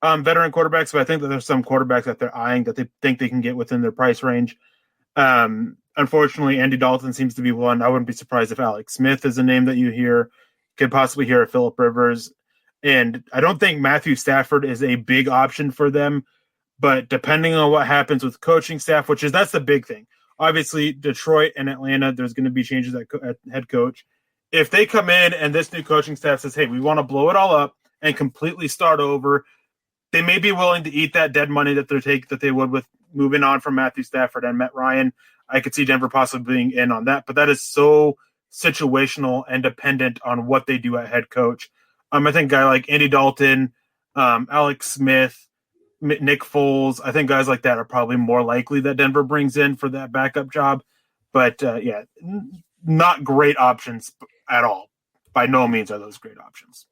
veteran quarterbacks, but I think that there's some quarterbacks that they're eyeing that they think they can get within their price range. Unfortunately, Andy Dalton seems to be one. I wouldn't be surprised if Alex Smith is a name that you hear. Could possibly hear of Phillip Rivers. And I don't think Matthew Stafford is a big option for them, but depending on what happens with coaching staff, that's the big thing. Obviously, Detroit and Atlanta, there's going to be changes at head coach. If they come in and this new coaching staff says, hey, we want to blow it all up and completely start over, they may be willing to eat that dead money that they would with moving on from Matthew Stafford and Matt Ryan. I could see Denver possibly being in on that, but that is so situational and dependent on what they do at head coach. I think a guy like Andy Dalton, Alex Smith, Nick Foles, I think guys like that are probably more likely that Denver brings in for that backup job. But not great options at all. By no means are those great options.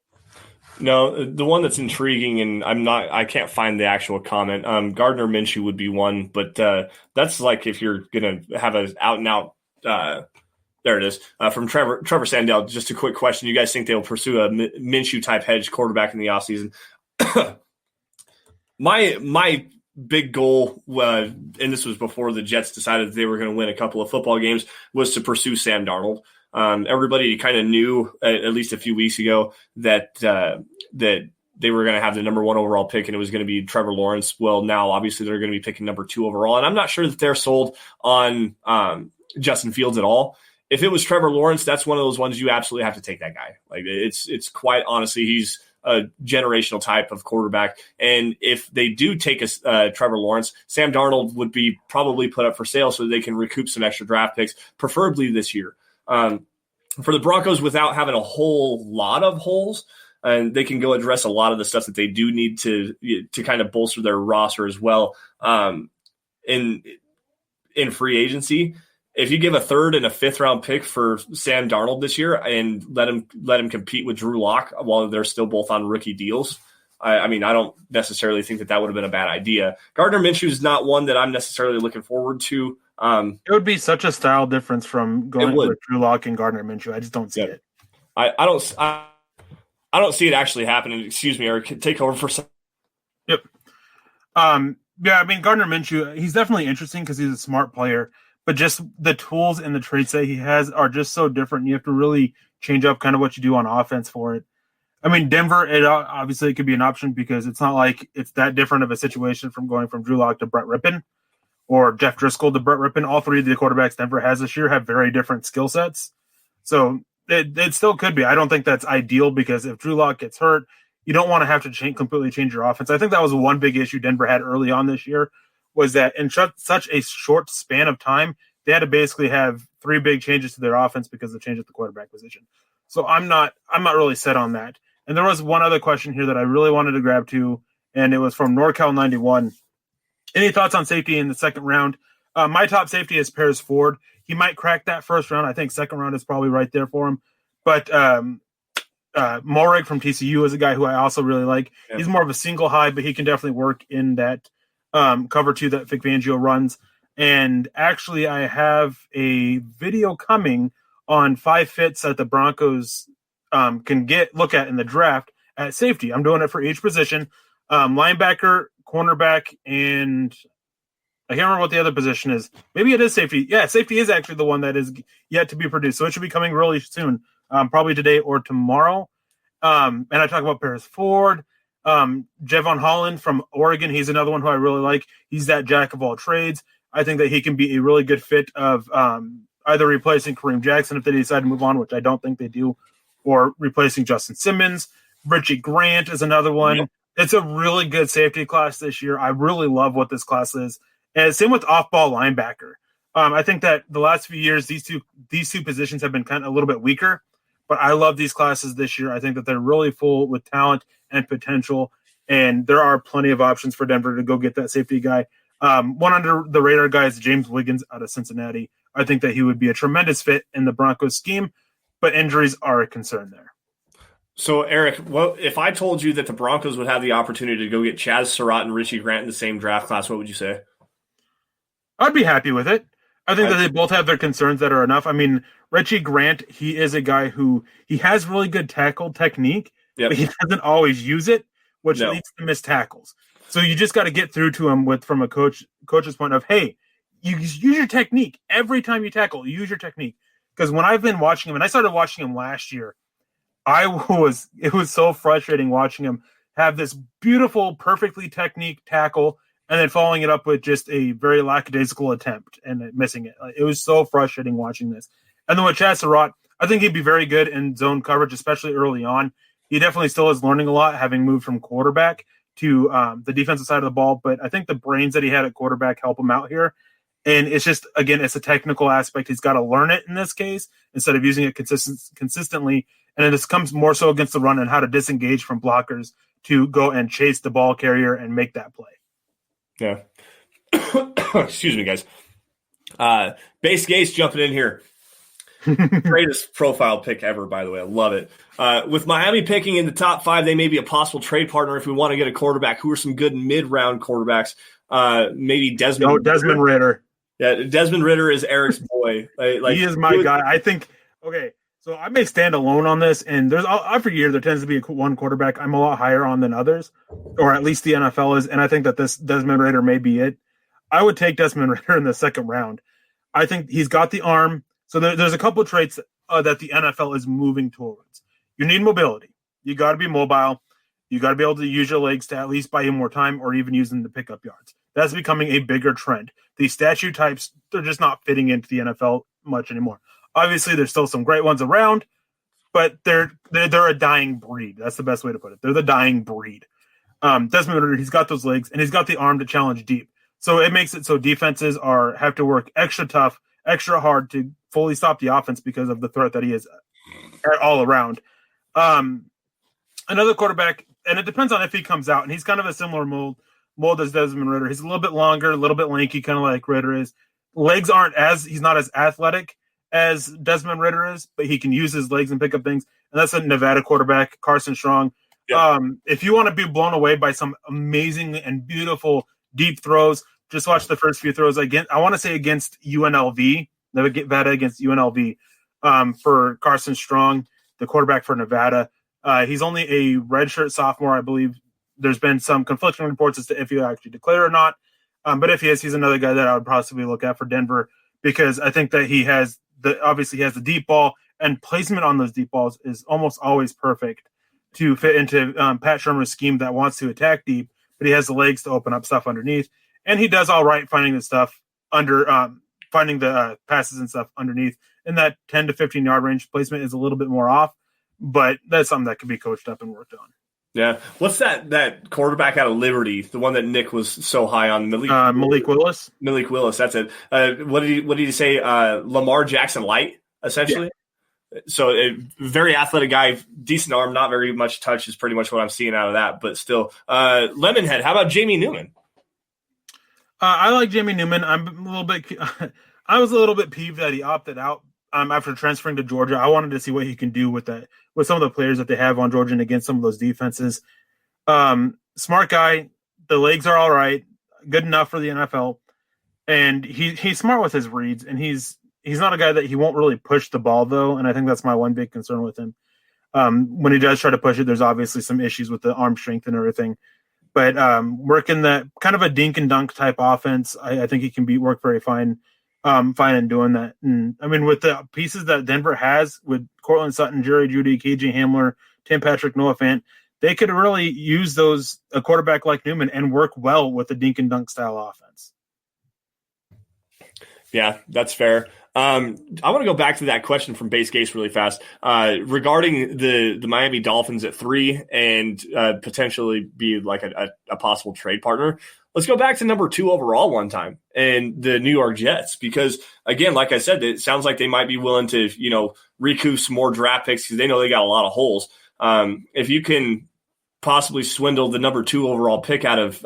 No, the one that's intriguing, and I can't find the actual comment. Gardner Minshew would be one, but that's like if you're going to have an out and out. There it is. From Trevor Sandell, just a quick question. You guys think they'll pursue a Minshew-type hedge quarterback in the offseason? My big goal, and this was before the Jets decided they were going to win a couple of football games, was to pursue Sam Darnold. Everybody kind of knew, at least a few weeks ago, that they were going to have the number 1 overall pick, and it was going to be Trevor Lawrence. Well, now, obviously, they're going to be picking number 2 overall, and I'm not sure that they're sold on Justin Fields at all. If it was Trevor Lawrence, that's one of those ones you absolutely have to take that guy. Like, it's quite honestly, he's a generational type of quarterback. And if they do take Trevor Lawrence, Sam Darnold would be probably put up for sale so they can recoup some extra draft picks, preferably this year. For the Broncos, without having a whole lot of holes, and they can go address a lot of the stuff that they do need to kind of bolster their roster as well. In free agency, if you give a 3rd and a 5th round pick for Sam Darnold this year and let him compete with Drew Lock while they're still both on rookie deals, I mean, I don't necessarily think that would have been a bad idea. Gardner Minshew is not one that I'm necessarily looking forward to It would be such a style difference from going with Drew Lock and Gardner Minshew. I just don't see it. I don't see it actually happening. Excuse me, Eric. Take over for a second. Yep. Yeah, I mean, Gardner Minshew, he's definitely interesting because he's a smart player, but just the tools and the traits that he has are just so different. You have to really change up kind of what you do on offense for it. I mean, Denver, obviously it could be an option because it's not like it's that different of a situation from going from Drew Lock to Brett Rippon or Jeff Driscoll to Brett Rippon. All three of the quarterbacks Denver has this year have very different skill sets. So it still could be. I don't think that's ideal because if Drew Lock gets hurt, you don't want to have to completely change your offense. I think that was one big issue Denver had early on this year was that in such a short span of time, they had to basically have three big changes to their offense because of the change at the quarterback position. So I'm not really set on that. And there was one other question here that I really wanted to grab to, and it was from NorCal91. Any thoughts on safety in the second round? My top safety is Paris Ford. He might crack that first round. I think second round is probably right there for him. But Morig from TCU is a guy who I also really like. Yeah. He's more of a single high, but he can definitely work in that cover two that Vic Fangio runs. And actually, I have a video coming on 5 fits that the Broncos can look at in the draft at safety. I'm doing it for each position. Linebacker, cornerback, and I can't remember what the other position is. Maybe it is safety. Yeah, safety is actually the one that is yet to be produced. So it should be coming really soon, probably today or tomorrow. And I talk about Paris Ford, Javon Holland from Oregon. He's another one who I really like. He's that jack of all trades. I think that he can be a really good fit of either replacing Kareem Jackson if they decide to move on, which I don't think they do, or replacing Justin Simmons. Richie Grant is another one. Yep. It's a really good safety class this year. I really love what this class is. And same with off-ball linebacker. I think that the last few years, these two positions have been kind of a little bit weaker, but I love these classes this year. I think that they're really full with talent and potential, and there are plenty of options for Denver to go get that safety guy. One under the radar guy is James Wiggins out of Cincinnati. I think that he would be a tremendous fit in the Broncos scheme, but injuries are a concern there. So, Eric, if I told you that the Broncos would have the opportunity to go get Chaz Surratt and Richie Grant in the same draft class, what would you say? I'd be happy with it. I think that they both have their concerns that are enough. I mean, Richie Grant, he is a guy who he has really good tackle technique, but he doesn't always use it, which leads to missed tackles. So you just got to get through to him from a coach's point of, hey, you use your technique every time you tackle. Use your technique. Because when I've been watching him, and I started watching him last year, it was so frustrating watching him have this beautiful, perfectly technique tackle and then following it up with just a very lackadaisical attempt and missing it. It was so frustrating watching this. And then with Chaz Surratt, I think he'd be very good in zone coverage, especially early on. He definitely still is learning a lot, having moved from quarterback to the defensive side of the ball. But I think the brains that he had at quarterback help him out here. And it's just, again, it's a technical aspect. He's got to learn it in this case instead of using it consistently. And this comes more so against the run and how to disengage from blockers to go and chase the ball carrier and make that play. Yeah. Excuse me, guys. Base Gates jumping in here. Greatest profile pick ever, by the way. I love it. With Miami picking in the top 5, they may be a possible trade partner if we want to get a quarterback. Who are some good mid-round quarterbacks? Maybe Desmond Ritter. Yeah, Desmond Ritter is Eric's boy. He is my guy. I think, okay, so I may stand alone on this, and there's every year there tends to be one quarterback I'm a lot higher on than others, or at least the NFL is, and I think that this Desmond Ritter may be it. I would take Desmond Ritter in the second round. I think he's got the arm. So there's a couple of traits that the NFL is moving towards. You need mobility. You got to be mobile. You got to be able to use your legs to at least buy you more time or even use them to pick up yards. That's becoming a bigger trend. These statue types, they're just not fitting into the NFL much anymore. Obviously, there's still some great ones around, but they're a dying breed. That's the best way to put it. They're the dying breed. Desmond Ritter, he's got those legs, and he's got the arm to challenge deep. So it makes it so defenses have to work extra tough, extra hard to fully stop the offense because of the threat that he is all around. Another quarterback, and it depends on if he comes out, and he's kind of a similar mold as Desmond Ritter. He's a little bit longer, a little bit lanky, kind of like Ritter is. Legs he's not as athletic as Desmond Ritter is, but he can use his legs and pick up things. And that's a Nevada quarterback, Carson Strong. Yeah. If you want to be blown away by some amazing and beautiful deep throws, just watch the first few throws again. I want to say against UNLV, Nevada against UNLV, for Carson Strong, the quarterback for Nevada. He's only a redshirt sophomore, I believe. There's been some conflicting reports as to if he'll actually declare or not. But if he is, he's another guy that I would possibly look at for Denver, because I think that he has the deep ball, and placement on those deep balls is almost always perfect to fit into Pat Shurmur's scheme that wants to attack deep, but he has the legs to open up stuff underneath. And he does all right finding the stuff finding the passes and stuff underneath. In that 10 to 15 yard range, placement is a little bit more off, but that's something that can be coached up and worked on. Yeah. What's that quarterback out of Liberty, the one that Nick was so high on? Malik Willis. Malik Willis, that's it. What did he say? Lamar Jackson light, essentially? Yeah. So a very athletic guy, decent arm, not very much touch is pretty much what I'm seeing out of that. But still, Lemonhead, how about Jamie Newman? I like Jamie Newman. I was a little bit peeved that he opted out after transferring to Georgia. I wanted to see what he can do with some of the players that they have on Georgia and against some of those defenses. Smart guy. The legs are all right, good enough for the NFL, and he's smart with his reads, and he's not a guy that he won't really push the ball, though, and I think that's my one big concern with him. When he does try to push it, there's obviously some issues with the arm strength and everything. But working that kind of a dink and dunk type offense, I think he can work very fine in doing that. And I mean, with the pieces that Denver has with Cortland Sutton, Jerry Jeudy, KJ Hamler, Tim Patrick, Noah Fant, they could really use a quarterback like Newman and work well with the dink and dunk style offense. Yeah, that's fair. I want to go back to that question from Base Case really fast regarding the Miami Dolphins at 3 and potentially be like a possible trade partner. Let's go back to number 2 overall one time and the New York Jets, because again, like I said, it sounds like they might be willing to, recoup some more draft picks because they know they got a lot of holes. If you can possibly swindle the number 2 overall pick out of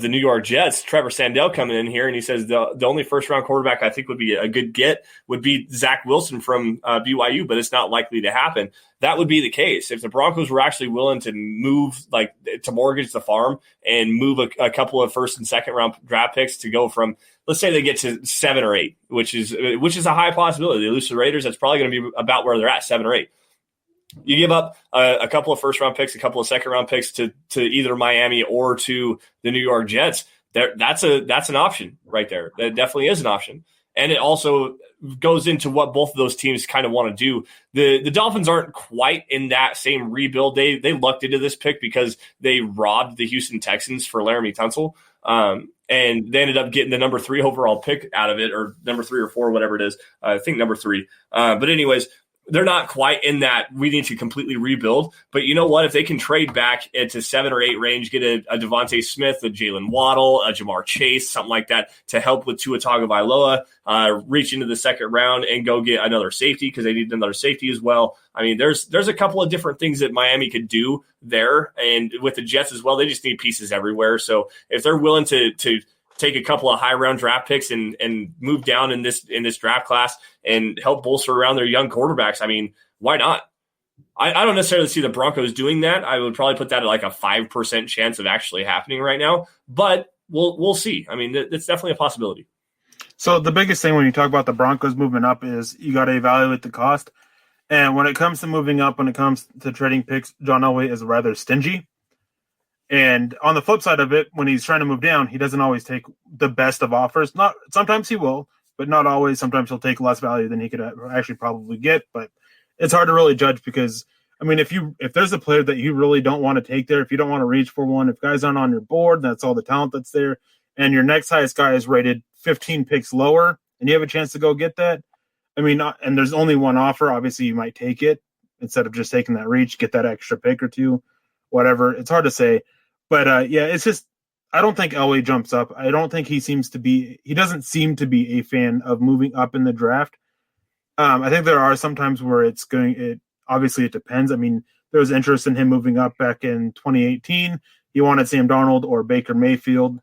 the New York Jets, Trevor Sandell coming in here, and he says the only first-round quarterback I think would be a good get would be Zach Wilson from BYU, but it's not likely to happen. That would be the case. If the Broncos were actually willing to move, like to mortgage the farm and move a couple of first- and second-round draft picks to go from, let's say they get to 7 or 8, which is a high possibility. They lose to the Raiders, that's probably going to be about where they're at, 7 or 8. You give up a couple of first-round picks, a couple of second-round picks to either Miami or to the New York Jets. That's an option right there. That definitely is an option. And it also goes into what both of those teams kind of want to do. The Dolphins aren't quite in that same rebuild. They lucked into this pick because they robbed the Houston Texans for Laramie Tunsil. And they ended up getting the number 3 overall pick out of it, or number 3 or 4, whatever it is. I think number 3. But anyways, they're not quite in that we need to completely rebuild. But you know what? If they can trade back into 7 or 8 range, get a Devontae Smith, a Jalen Waddle, a Jamar Chase, something like that to help with Tua Tagovailoa, reach into the second round and go get another safety because they need another safety as well. I mean, there's a couple of different things that Miami could do there. And with the Jets as well, they just need pieces everywhere. So if they're willing to take a couple of high round draft picks and move down in this draft class and help bolster around their young quarterbacks, I mean, why not? I don't necessarily see the Broncos doing that. I would probably put that at like a 5% chance of actually happening right now, but we'll see. I mean, it's definitely a possibility. So the biggest thing when you talk about the Broncos moving up is you got to evaluate the cost. And when it comes to moving up, when it comes to trading picks, John Elway is rather stingy. And on the flip side of it, when he's trying to move down, he doesn't always take the best of offers. Sometimes he will, but not always. Sometimes he'll take less value than he could actually probably get. But it's hard to really judge because, I mean, if there's a player that you really don't want to take there, if you don't want to reach for one, if guys aren't on your board, that's all the talent that's there, and your next highest guy is rated 15 picks lower, and you have a chance to go get that, I mean, and there's only one offer, obviously you might take it instead of just taking that reach, get that extra pick or two, whatever. It's hard to say. But, yeah, it's just I don't think Elway jumps up. I don't think he doesn't seem to be a fan of moving up in the draft. I think there are some times where obviously it depends. I mean, there was interest in him moving up back in 2018. He wanted Sam Darnold or Baker Mayfield,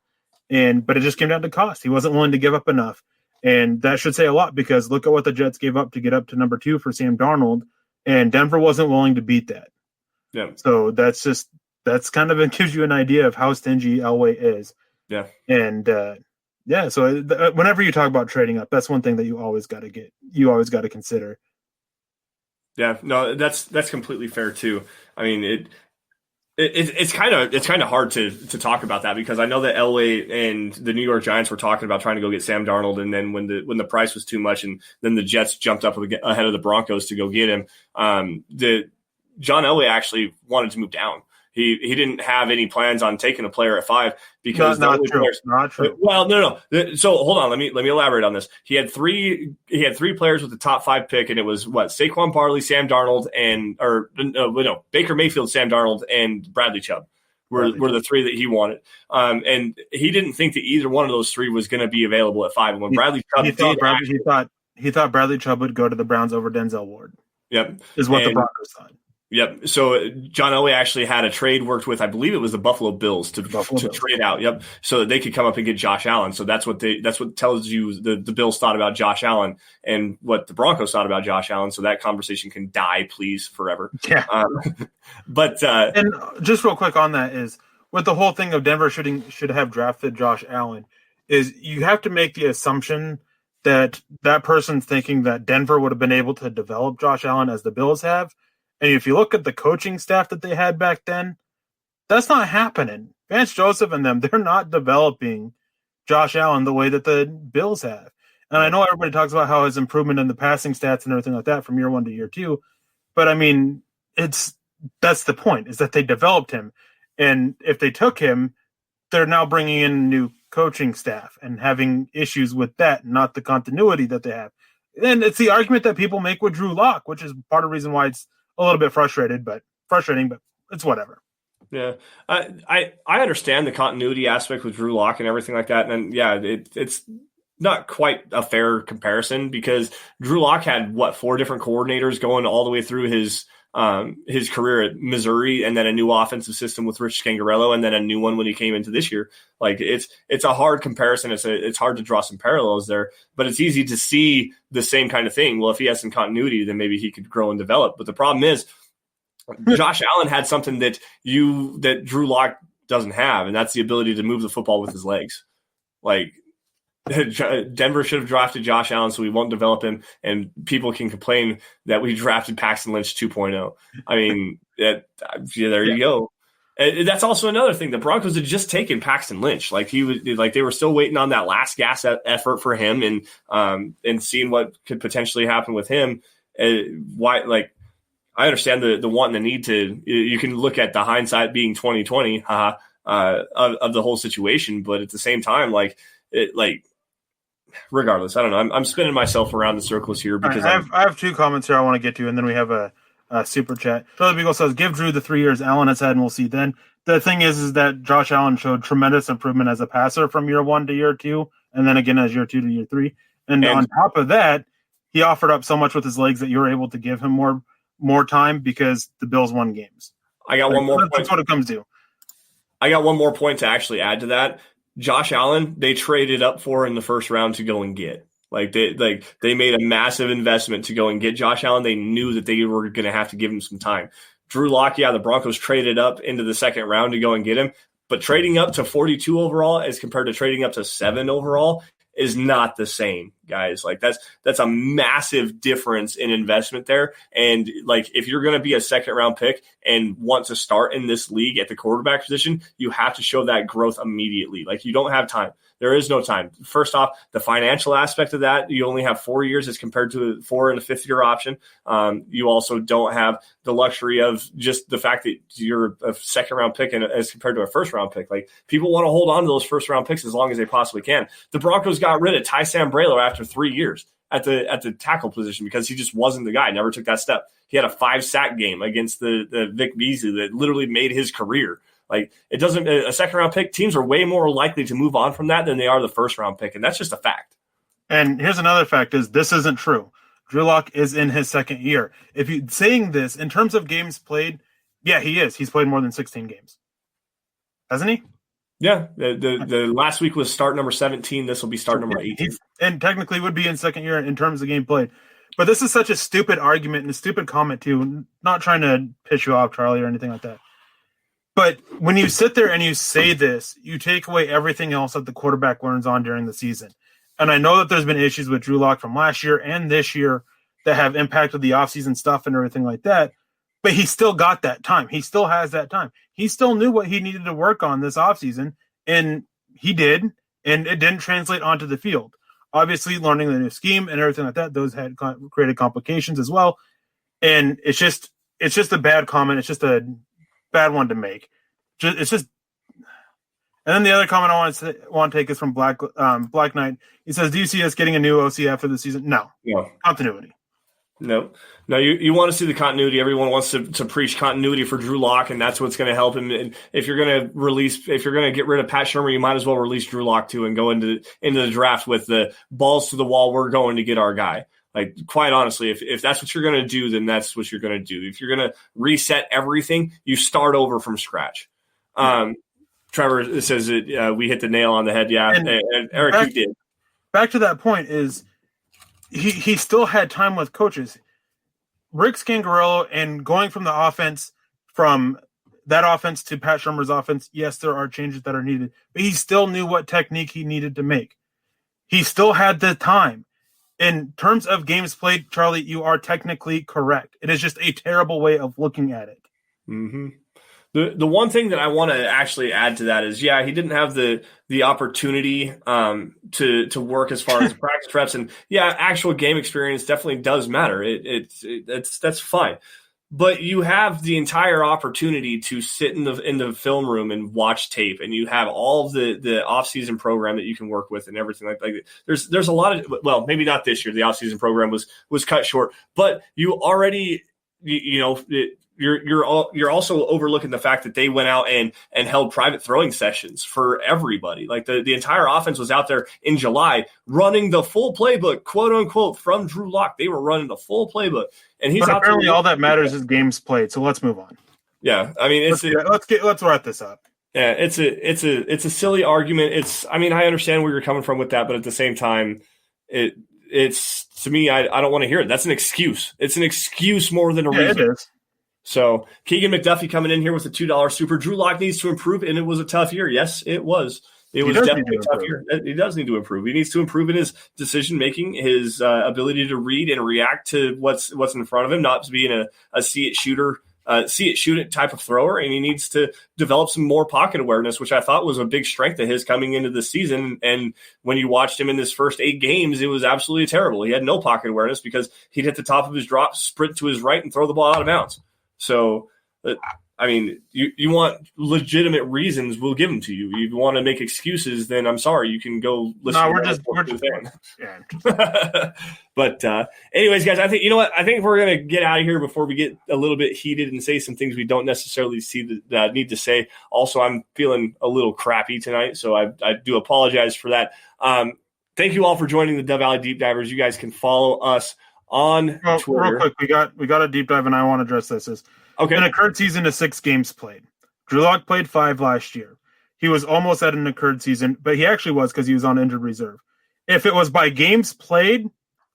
but it just came down to cost. He wasn't willing to give up enough. And that should say a lot because look at what the Jets gave up to get up to number 2 for Sam Darnold, and Denver wasn't willing to beat that. Yeah. So that's kind of, it gives you an idea of how stingy Elway is. Yeah. And so whenever you talk about trading up, that's one thing that you always got to consider. Yeah, no, that's completely fair too. I mean, it's kind of hard to talk about that because I know that Elway and the New York Giants were talking about trying to go get Sam Darnold, and then when the price was too much, and then the Jets jumped up ahead of the Broncos to go get him. John Elway actually wanted to move down. He didn't have any plans on taking a player at 5 because not true. Well, no. So hold on, let me elaborate on this. He had three players with the top 5 pick, and it was Saquon Barkley, Sam Darnold, Baker Mayfield, Sam Darnold, and Bradley Chubb were the 3 that he wanted. And he didn't think that either one of those 3 was going to be available at 5. And when Bradley Chubb he thought Bradley Chubb would go to the Browns over Denzel Ward. Yep, is what the Broncos thought. Yep. So John Elway actually had a trade worked with, I believe it was the Buffalo Bills to trade out. Yep. So that they could come up and get Josh Allen. So that's what tells you the Bills thought about Josh Allen and what the Broncos thought about Josh Allen. So that conversation can die, please, forever. Yeah. And just real quick on that is with the whole thing of Denver should have drafted Josh Allen is you have to make the assumption that person's thinking that Denver would have been able to develop Josh Allen as the Bills have. And if you look at the coaching staff that they had back then, that's not happening. Vance Joseph and them, they're not developing Josh Allen the way that the Bills have. And I know everybody talks about how his improvement in the passing stats and everything like that from year 1 to year 2. But I mean, that's the point, is that they developed him. And if they took him, they're now bringing in new coaching staff and having issues with that, not the continuity that they have. And it's the argument that people make with Drew Lock, which is part of the reason why it's a little bit frustrating, but it's whatever. Yeah, I understand the continuity aspect with Drew Lock and everything like that, and yeah, it's not quite a fair comparison because Drew Lock had 4 different coordinators going all the way through his career at Missouri, and then a new offensive system with Rich Scangarello, and then a new one when he came into this year. Like it's a hard comparison. It's hard to draw some parallels there, but it's easy to see the same kind of thing. Well, if he has some continuity, then maybe he could grow and develop. But the problem is, Josh Allen had something that Drew Lock doesn't have, and that's the ability to move the football with his legs. Like Denver should have drafted Josh Allen so we won't develop him, and people can complain that we drafted Paxton Lynch 2.0. I mean, there you go. And that's also another thing. The Broncos had just taken Paxton Lynch. They were still waiting on that last gas effort for him, and seeing what could potentially happen with him. I understand the want and the need to. You can look at the hindsight being 2020, of the whole situation, but at the same time, regardless, I don't know. I'm spinning myself around in circles here because I have 2 comments here I want to get to, and then we have a super chat. Charlie Beagle says, "Give Drew the 3 years Allen has had, and we'll see then." The thing is that Josh Allen showed tremendous improvement as a passer from year 1 to year 2, and then again as year 2 to year 3. And on top of that, he offered up so much with his legs that you were able to give him more time because the Bills won games. I got one more point. That's what it comes to. I got one more point to actually add to that. Josh Allen, they traded up for in the first round to go and get. They made a massive investment to go and get Josh Allen. They knew that they were going to have to give him some time. Drew Lock, the Broncos traded up into the second round to go and get him, but trading up to 42 overall as compared to trading up to 7 overall is not the same, guys. That's a massive difference in investment there. And if you're going to be a second round pick and want to start in this league at the quarterback position, you have to show that growth immediately. You don't have time. There is no time. First off, the financial aspect of that, you only have 4 years as compared to 4 and a 5th-year option. You also don't have the luxury of just the fact that you're a second-round pick as compared to a first-round pick. People want to hold on to those first-round picks as long as they possibly can. The Broncos got rid of Ty Sambrailo after 3 years at the tackle position because he just wasn't the guy. Never took that step. He had a 5-sack game against the Vic Beasley that literally made his career. A second round pick, teams are way more likely to move on from that than they are the first round pick. And that's just a fact. And here's another fact is this isn't true. Drew Lock is in his second year. If you saying this in terms of games played, yeah, he is. He's played more than 16 games. Hasn't he? Yeah. The last week was start number 17. This will be start number 18. And technically would be in second year in terms of game played. But this is such a stupid argument and a stupid comment too. Not trying to piss you off, Charlie, or anything like that. But when you sit there and you say this, you take away everything else that the quarterback learns on during the season. And I know that there's been issues with Drew Lock from last year and this year that have impacted the offseason stuff and everything like that. But he still got that time. He still has that time. He still knew what he needed to work on this offseason, and he did, and it didn't translate onto the field. Obviously, learning the new scheme and everything like that, those had created complications as well. And it's just a bad comment. It's just a bad one to make. It's just. And then the other comment I want to take is from Black Knight. He says, "Do you see us getting a new OC after the season?" No. Continuity. No, you want to see the continuity. Everyone wants to preach continuity for Drew Lock, and that's what's going to help him. And if you're going to get rid of Pat Shurmur, you might as well release Drew Lock too and go into the draft with the balls to the wall. We're going to get our guy. Like, quite honestly, if that's what you're going to do, then that's what you're going to do. If you're going to reset everything, you start over from scratch. Trevor says that we hit the nail on the head. Yeah, and Eric, you did. Back to that point is he still had time with coaches. Rick Scangarello, and going from the offense, from that offense to Pat Shurmur's offense, yes, there are changes that are needed, but he still knew what technique he needed to make. He still had the time. In terms of games played, Charlie, you are technically correct. It is just a terrible way of looking at it. Mm-hmm. The one thing that I want to actually add to that is, he didn't have the opportunity to work as far as practice reps, and actual game experience definitely does matter. That's fine, but you have the entire opportunity to sit in the film room and watch tape, and you have all of the off-season program that you can work with and everything like that. There's a lot of, well, maybe not this year. The off-season program was cut short, but you already You're also overlooking the fact that they went out and held private throwing sessions for everybody. Like the entire offense was out there in July running the full playbook, quote unquote, from Drew Lock. They were running the full playbook, and he's but out apparently there. All that matters is games played. So let's move on. Yeah, I mean, let's wrap this up. Yeah, it's a silly argument. I understand where you're coming from with that, but at the same time, it's to me, I don't want to hear it. That's an excuse. It's an excuse more than a reason. It is. So Keegan McDuffie coming in here with a $2 super. Drew Lock needs to improve, and it was a tough year. Yes, it was. It was definitely a tough year. He does need to improve. He needs to improve in his decision making, his ability to read and react to what's in front of him, not to being a see it shoot it type of thrower. And he needs to develop some more pocket awareness, which I thought was a big strength of his coming into the season. And when you watched him in his first 8 games, it was absolutely terrible. He had no pocket awareness because he'd hit the top of his drop, sprint to his right, and throw the ball out of bounds. So, I mean, you want legitimate reasons, we'll give them to you. You want to make excuses, then I'm sorry, you can go listen. No, we're just But anyways, guys, I think, you know what? I think we're going to get out of here before we get a little bit heated and say some things we don't necessarily see that need to say. Also, I'm feeling a little crappy tonight, so I do apologize for that. Thank you all for joining the Dove Valley Deep Divers. You guys can follow us on Twitter. Real quick, we got a deep dive, and I want to address this. Okay. An occurred season is 6 games played. Drew Lock played 5 last year. He was almost at an occurred season, but he actually was because he was on injured reserve. If it was by games played,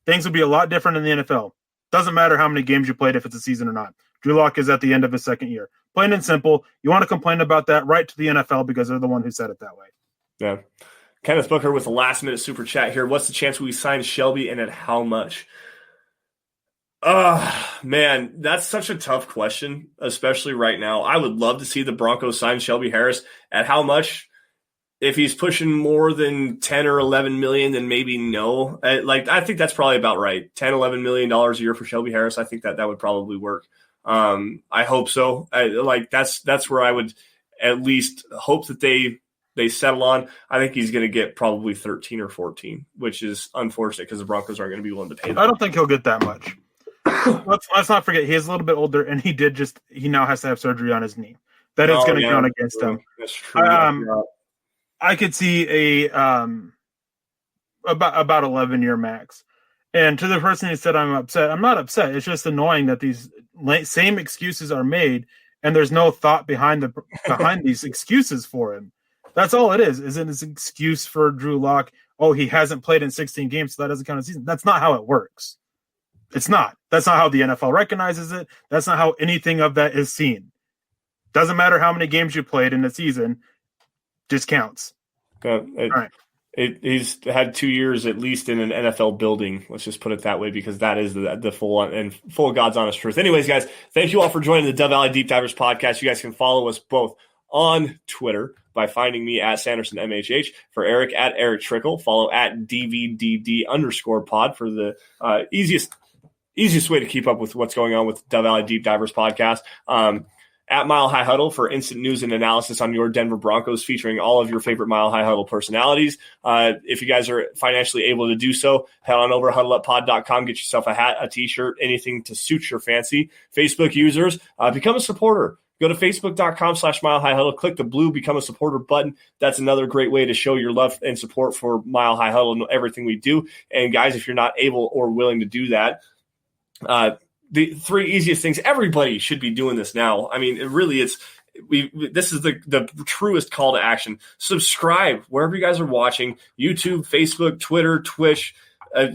things would be a lot different in the NFL. Doesn't matter how many games you played if it's a season or not. Drew Lock is at the end of his second year. Plain and simple. You want to complain about that, right to the NFL because they're the one who said it that way. Yeah. Kenneth Booker with the last-minute super chat here. What's the chance we sign Shelby, and at how much? Man, that's such a tough question, especially right now. I would love to see the Broncos sign Shelby Harris. At how much? If he's pushing more than 10 or 11 million, then maybe no. I think that's probably about right. 10, 11 million dollars a year for Shelby Harris. I think that would probably work. I hope so. That's where I would at least hope that they settle on. I think he's going to get probably 13 or 14, which is unfortunate because the Broncos aren't going to be willing to pay that. I don't think he'll get that much. Let's not forget he is a little bit older, and he now has to have surgery on his knee. That is going to count against him. That's true. I could see about 11-year max. And to the person who said I'm upset, I'm not upset. It's just annoying that these same excuses are made, and there's no thought behind these excuses for him. That's all it is. Isn't an excuse for Drew Lock? Oh, he hasn't played in 16 games, so that doesn't count as season. That's not how it works. It's not. That's not how the NFL recognizes it. That's not how anything of that is seen. Doesn't matter how many games you played in a season, just counts. All right. He's had 2 years at least in an NFL building. Let's just put it that way, because that is the full God's honest truth. Anyways, guys, thank you all for joining the Dove Valley Deep Divers podcast. You guys can follow us both on Twitter by finding me at Sanderson MHH, for Erick at Erick Trickel. Follow at DVDD_pod for the easiest way to keep up with what's going on with Dove Valley Deep Divers podcast. At Mile High Huddle for instant news and analysis on your Denver Broncos, featuring all of your favorite Mile High Huddle personalities. If you guys are financially able to do so, head on over to huddleuppod.com, get yourself a hat, a t-shirt, anything to suit your fancy. Facebook users, become a supporter. Go to facebook.com/Mile High Huddle, click the blue Become a Supporter button. That's another great way to show your love and support for Mile High Huddle and everything we do. And guys, if you're not able or willing to do that, the 3 easiest things, everybody should be doing this now. I mean, this is the truest call to action. Subscribe wherever you guys are watching, YouTube, Facebook, Twitter, Twitch.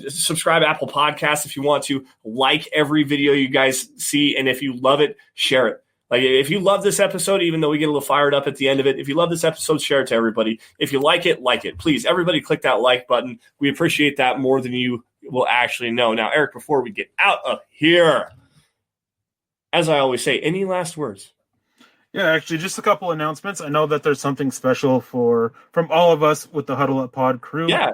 Subscribe Apple Podcasts if you want to. Like every video you guys see, and if you love it, share it. Like, if you love this episode, even though we get a little fired up at the end of it, if you love this episode, share it to everybody. If you like it, Please, everybody click that like button. We appreciate that more than you will actually know. Now, Erick, before we get out of here, as I always say, any last words? Yeah, actually, just a couple announcements. I know that there's something special from all of us with the Huddle Up Pod crew. Yeah.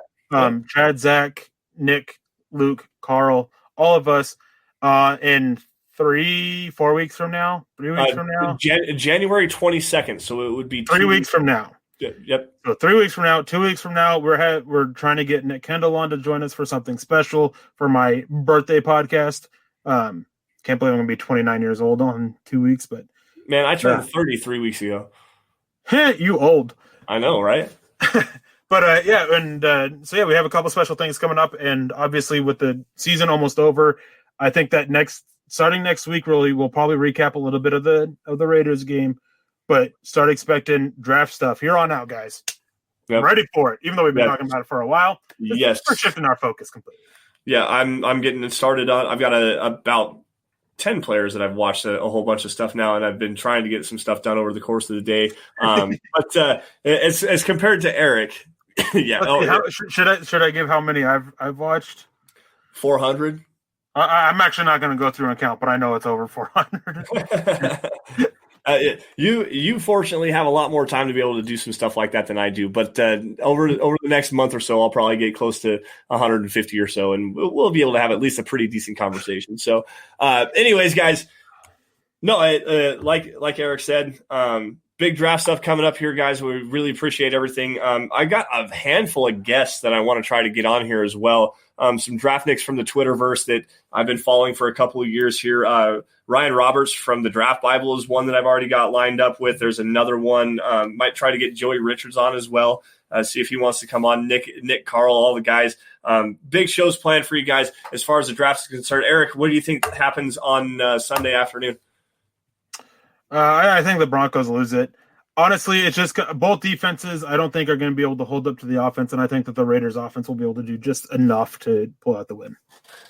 Chad, Zach, Nick, Luke, Carl, all of us in 3-4 weeks from now, 3 weeks from now. January 22nd, so it would be 3 weeks from now. Yep. So 3 weeks from now, 2 weeks from now, we're trying to get Nick Kendall on to join us for something special for my birthday podcast. Can't believe I'm going to be 29 years old on 2 weeks, but man, I turned 33 weeks ago. You old. I know, right? But we have a couple special things coming up, and obviously with the season almost over, I think that starting next week, really, we'll probably recap a little bit of the Raiders game, but start expecting draft stuff here on out, guys. Yep. Ready for it, even though we've been talking about it for a while. Yes, we're shifting our focus completely. Yeah, I'm getting it started on. I've got about 10 players that I've watched a whole bunch of stuff now, and I've been trying to get some stuff done over the course of the day. But as compared to Erick, yeah. Should I give how many I've watched? 400. I'm actually not going to go through and count, but I know it's over 400. You fortunately have a lot more time to be able to do some stuff like that than I do. But over the next month or so, I'll probably get close to 150 or so, and we'll be able to have at least a pretty decent conversation. So, anyways, guys, no, like Erick said, big draft stuff coming up here, guys. We really appreciate everything. I got a handful of guests that I want to try to get on here as well. Some draftniks from the Twitterverse that I've been following for a couple of years here. Ryan Roberts from the Draft Bible is one that I've already got lined up with. There's another one. Might try to get Joey Richards on as well. See if he wants to come on. Nick Carl, all the guys. Big shows planned for you guys as far as the draft is concerned. Erick, what do you think happens on Sunday afternoon? I think the Broncos lose it. Honestly, it's just both defenses I don't think are going to be able to hold up to the offense, and I think that the Raiders offense will be able to do just enough to pull out the win.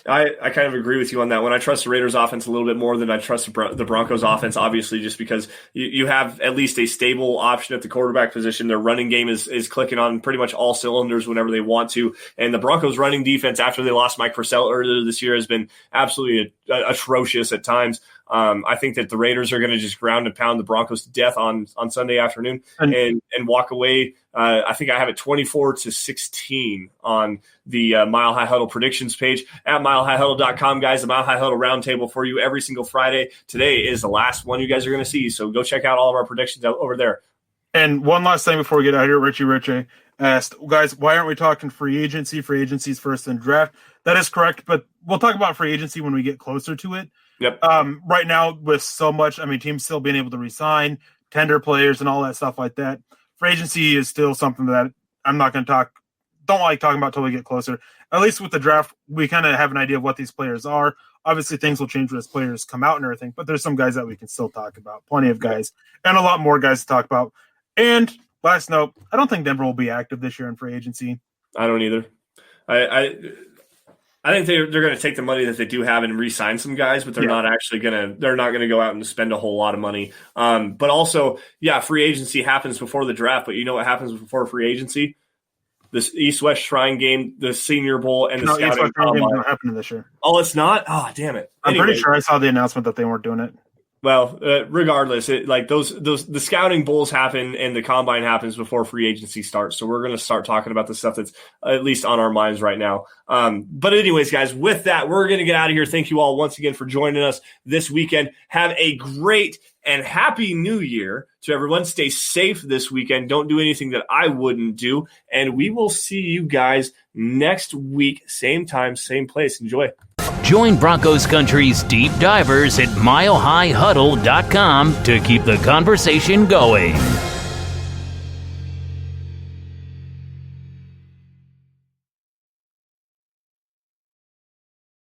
I kind of agree with you on that one. I trust the Raiders offense a little bit more than I trust the Broncos offense, obviously, just because you have at least a stable option at the quarterback position. Their running game is clicking on pretty much all cylinders whenever they want to. And the Broncos running defense, after they lost Mike Purcell earlier this year, has been absolutely atrocious at times. I think that the Raiders are going to just ground and pound the Broncos to death on Sunday afternoon and walk away. I think I have it 24-16 on the Mile High Huddle predictions page at milehighhuddle.com, guys. The Mile High Huddle roundtable for you every single Friday. Today is the last one you guys are going to see, so go check out all of our predictions over there. And one last thing before we get out of here, Richie asked, guys, why aren't we talking free agency? Free agency's first and draft. That is correct, but we'll talk about free agency when we get closer to it. Yep. Right now, with so much, teams still being able to re-sign, tender players and all that stuff like that, free agency is still something that I'm not going to don't like talking about until we get closer. At least with the draft, we kind of have an idea of what these players are. Obviously, things will change as players come out and everything, but there's some guys that we can still talk about. Plenty of guys and a lot more guys to talk about. And last note, I don't think Denver will be active this year in free agency. I don't either. I think they're going to take the money that they do have and re-sign some guys, but they're not going to go out and spend a whole lot of money. But also, free agency happens before the draft, but you know what happens before free agency? This East-West Shrine game, the Senior Bowl, and the scouting combine. Not happening this year. Oh, it's not? Oh, damn it. I'm pretty sure I saw the announcement that they weren't doing it. Well, regardless, the scouting bowls happen and the combine happens before free agency starts. So we're going to start talking about the stuff that's at least on our minds right now. But anyways, guys, with that, we're going to get out of here. Thank you all once again for joining us this weekend. Have a great and happy new year to everyone. Stay safe this weekend. Don't do anything that I wouldn't do. And we will see you guys next week. Same time, same place. Enjoy. Join Broncos Country's deep divers at milehighhuddle.com to keep the conversation going.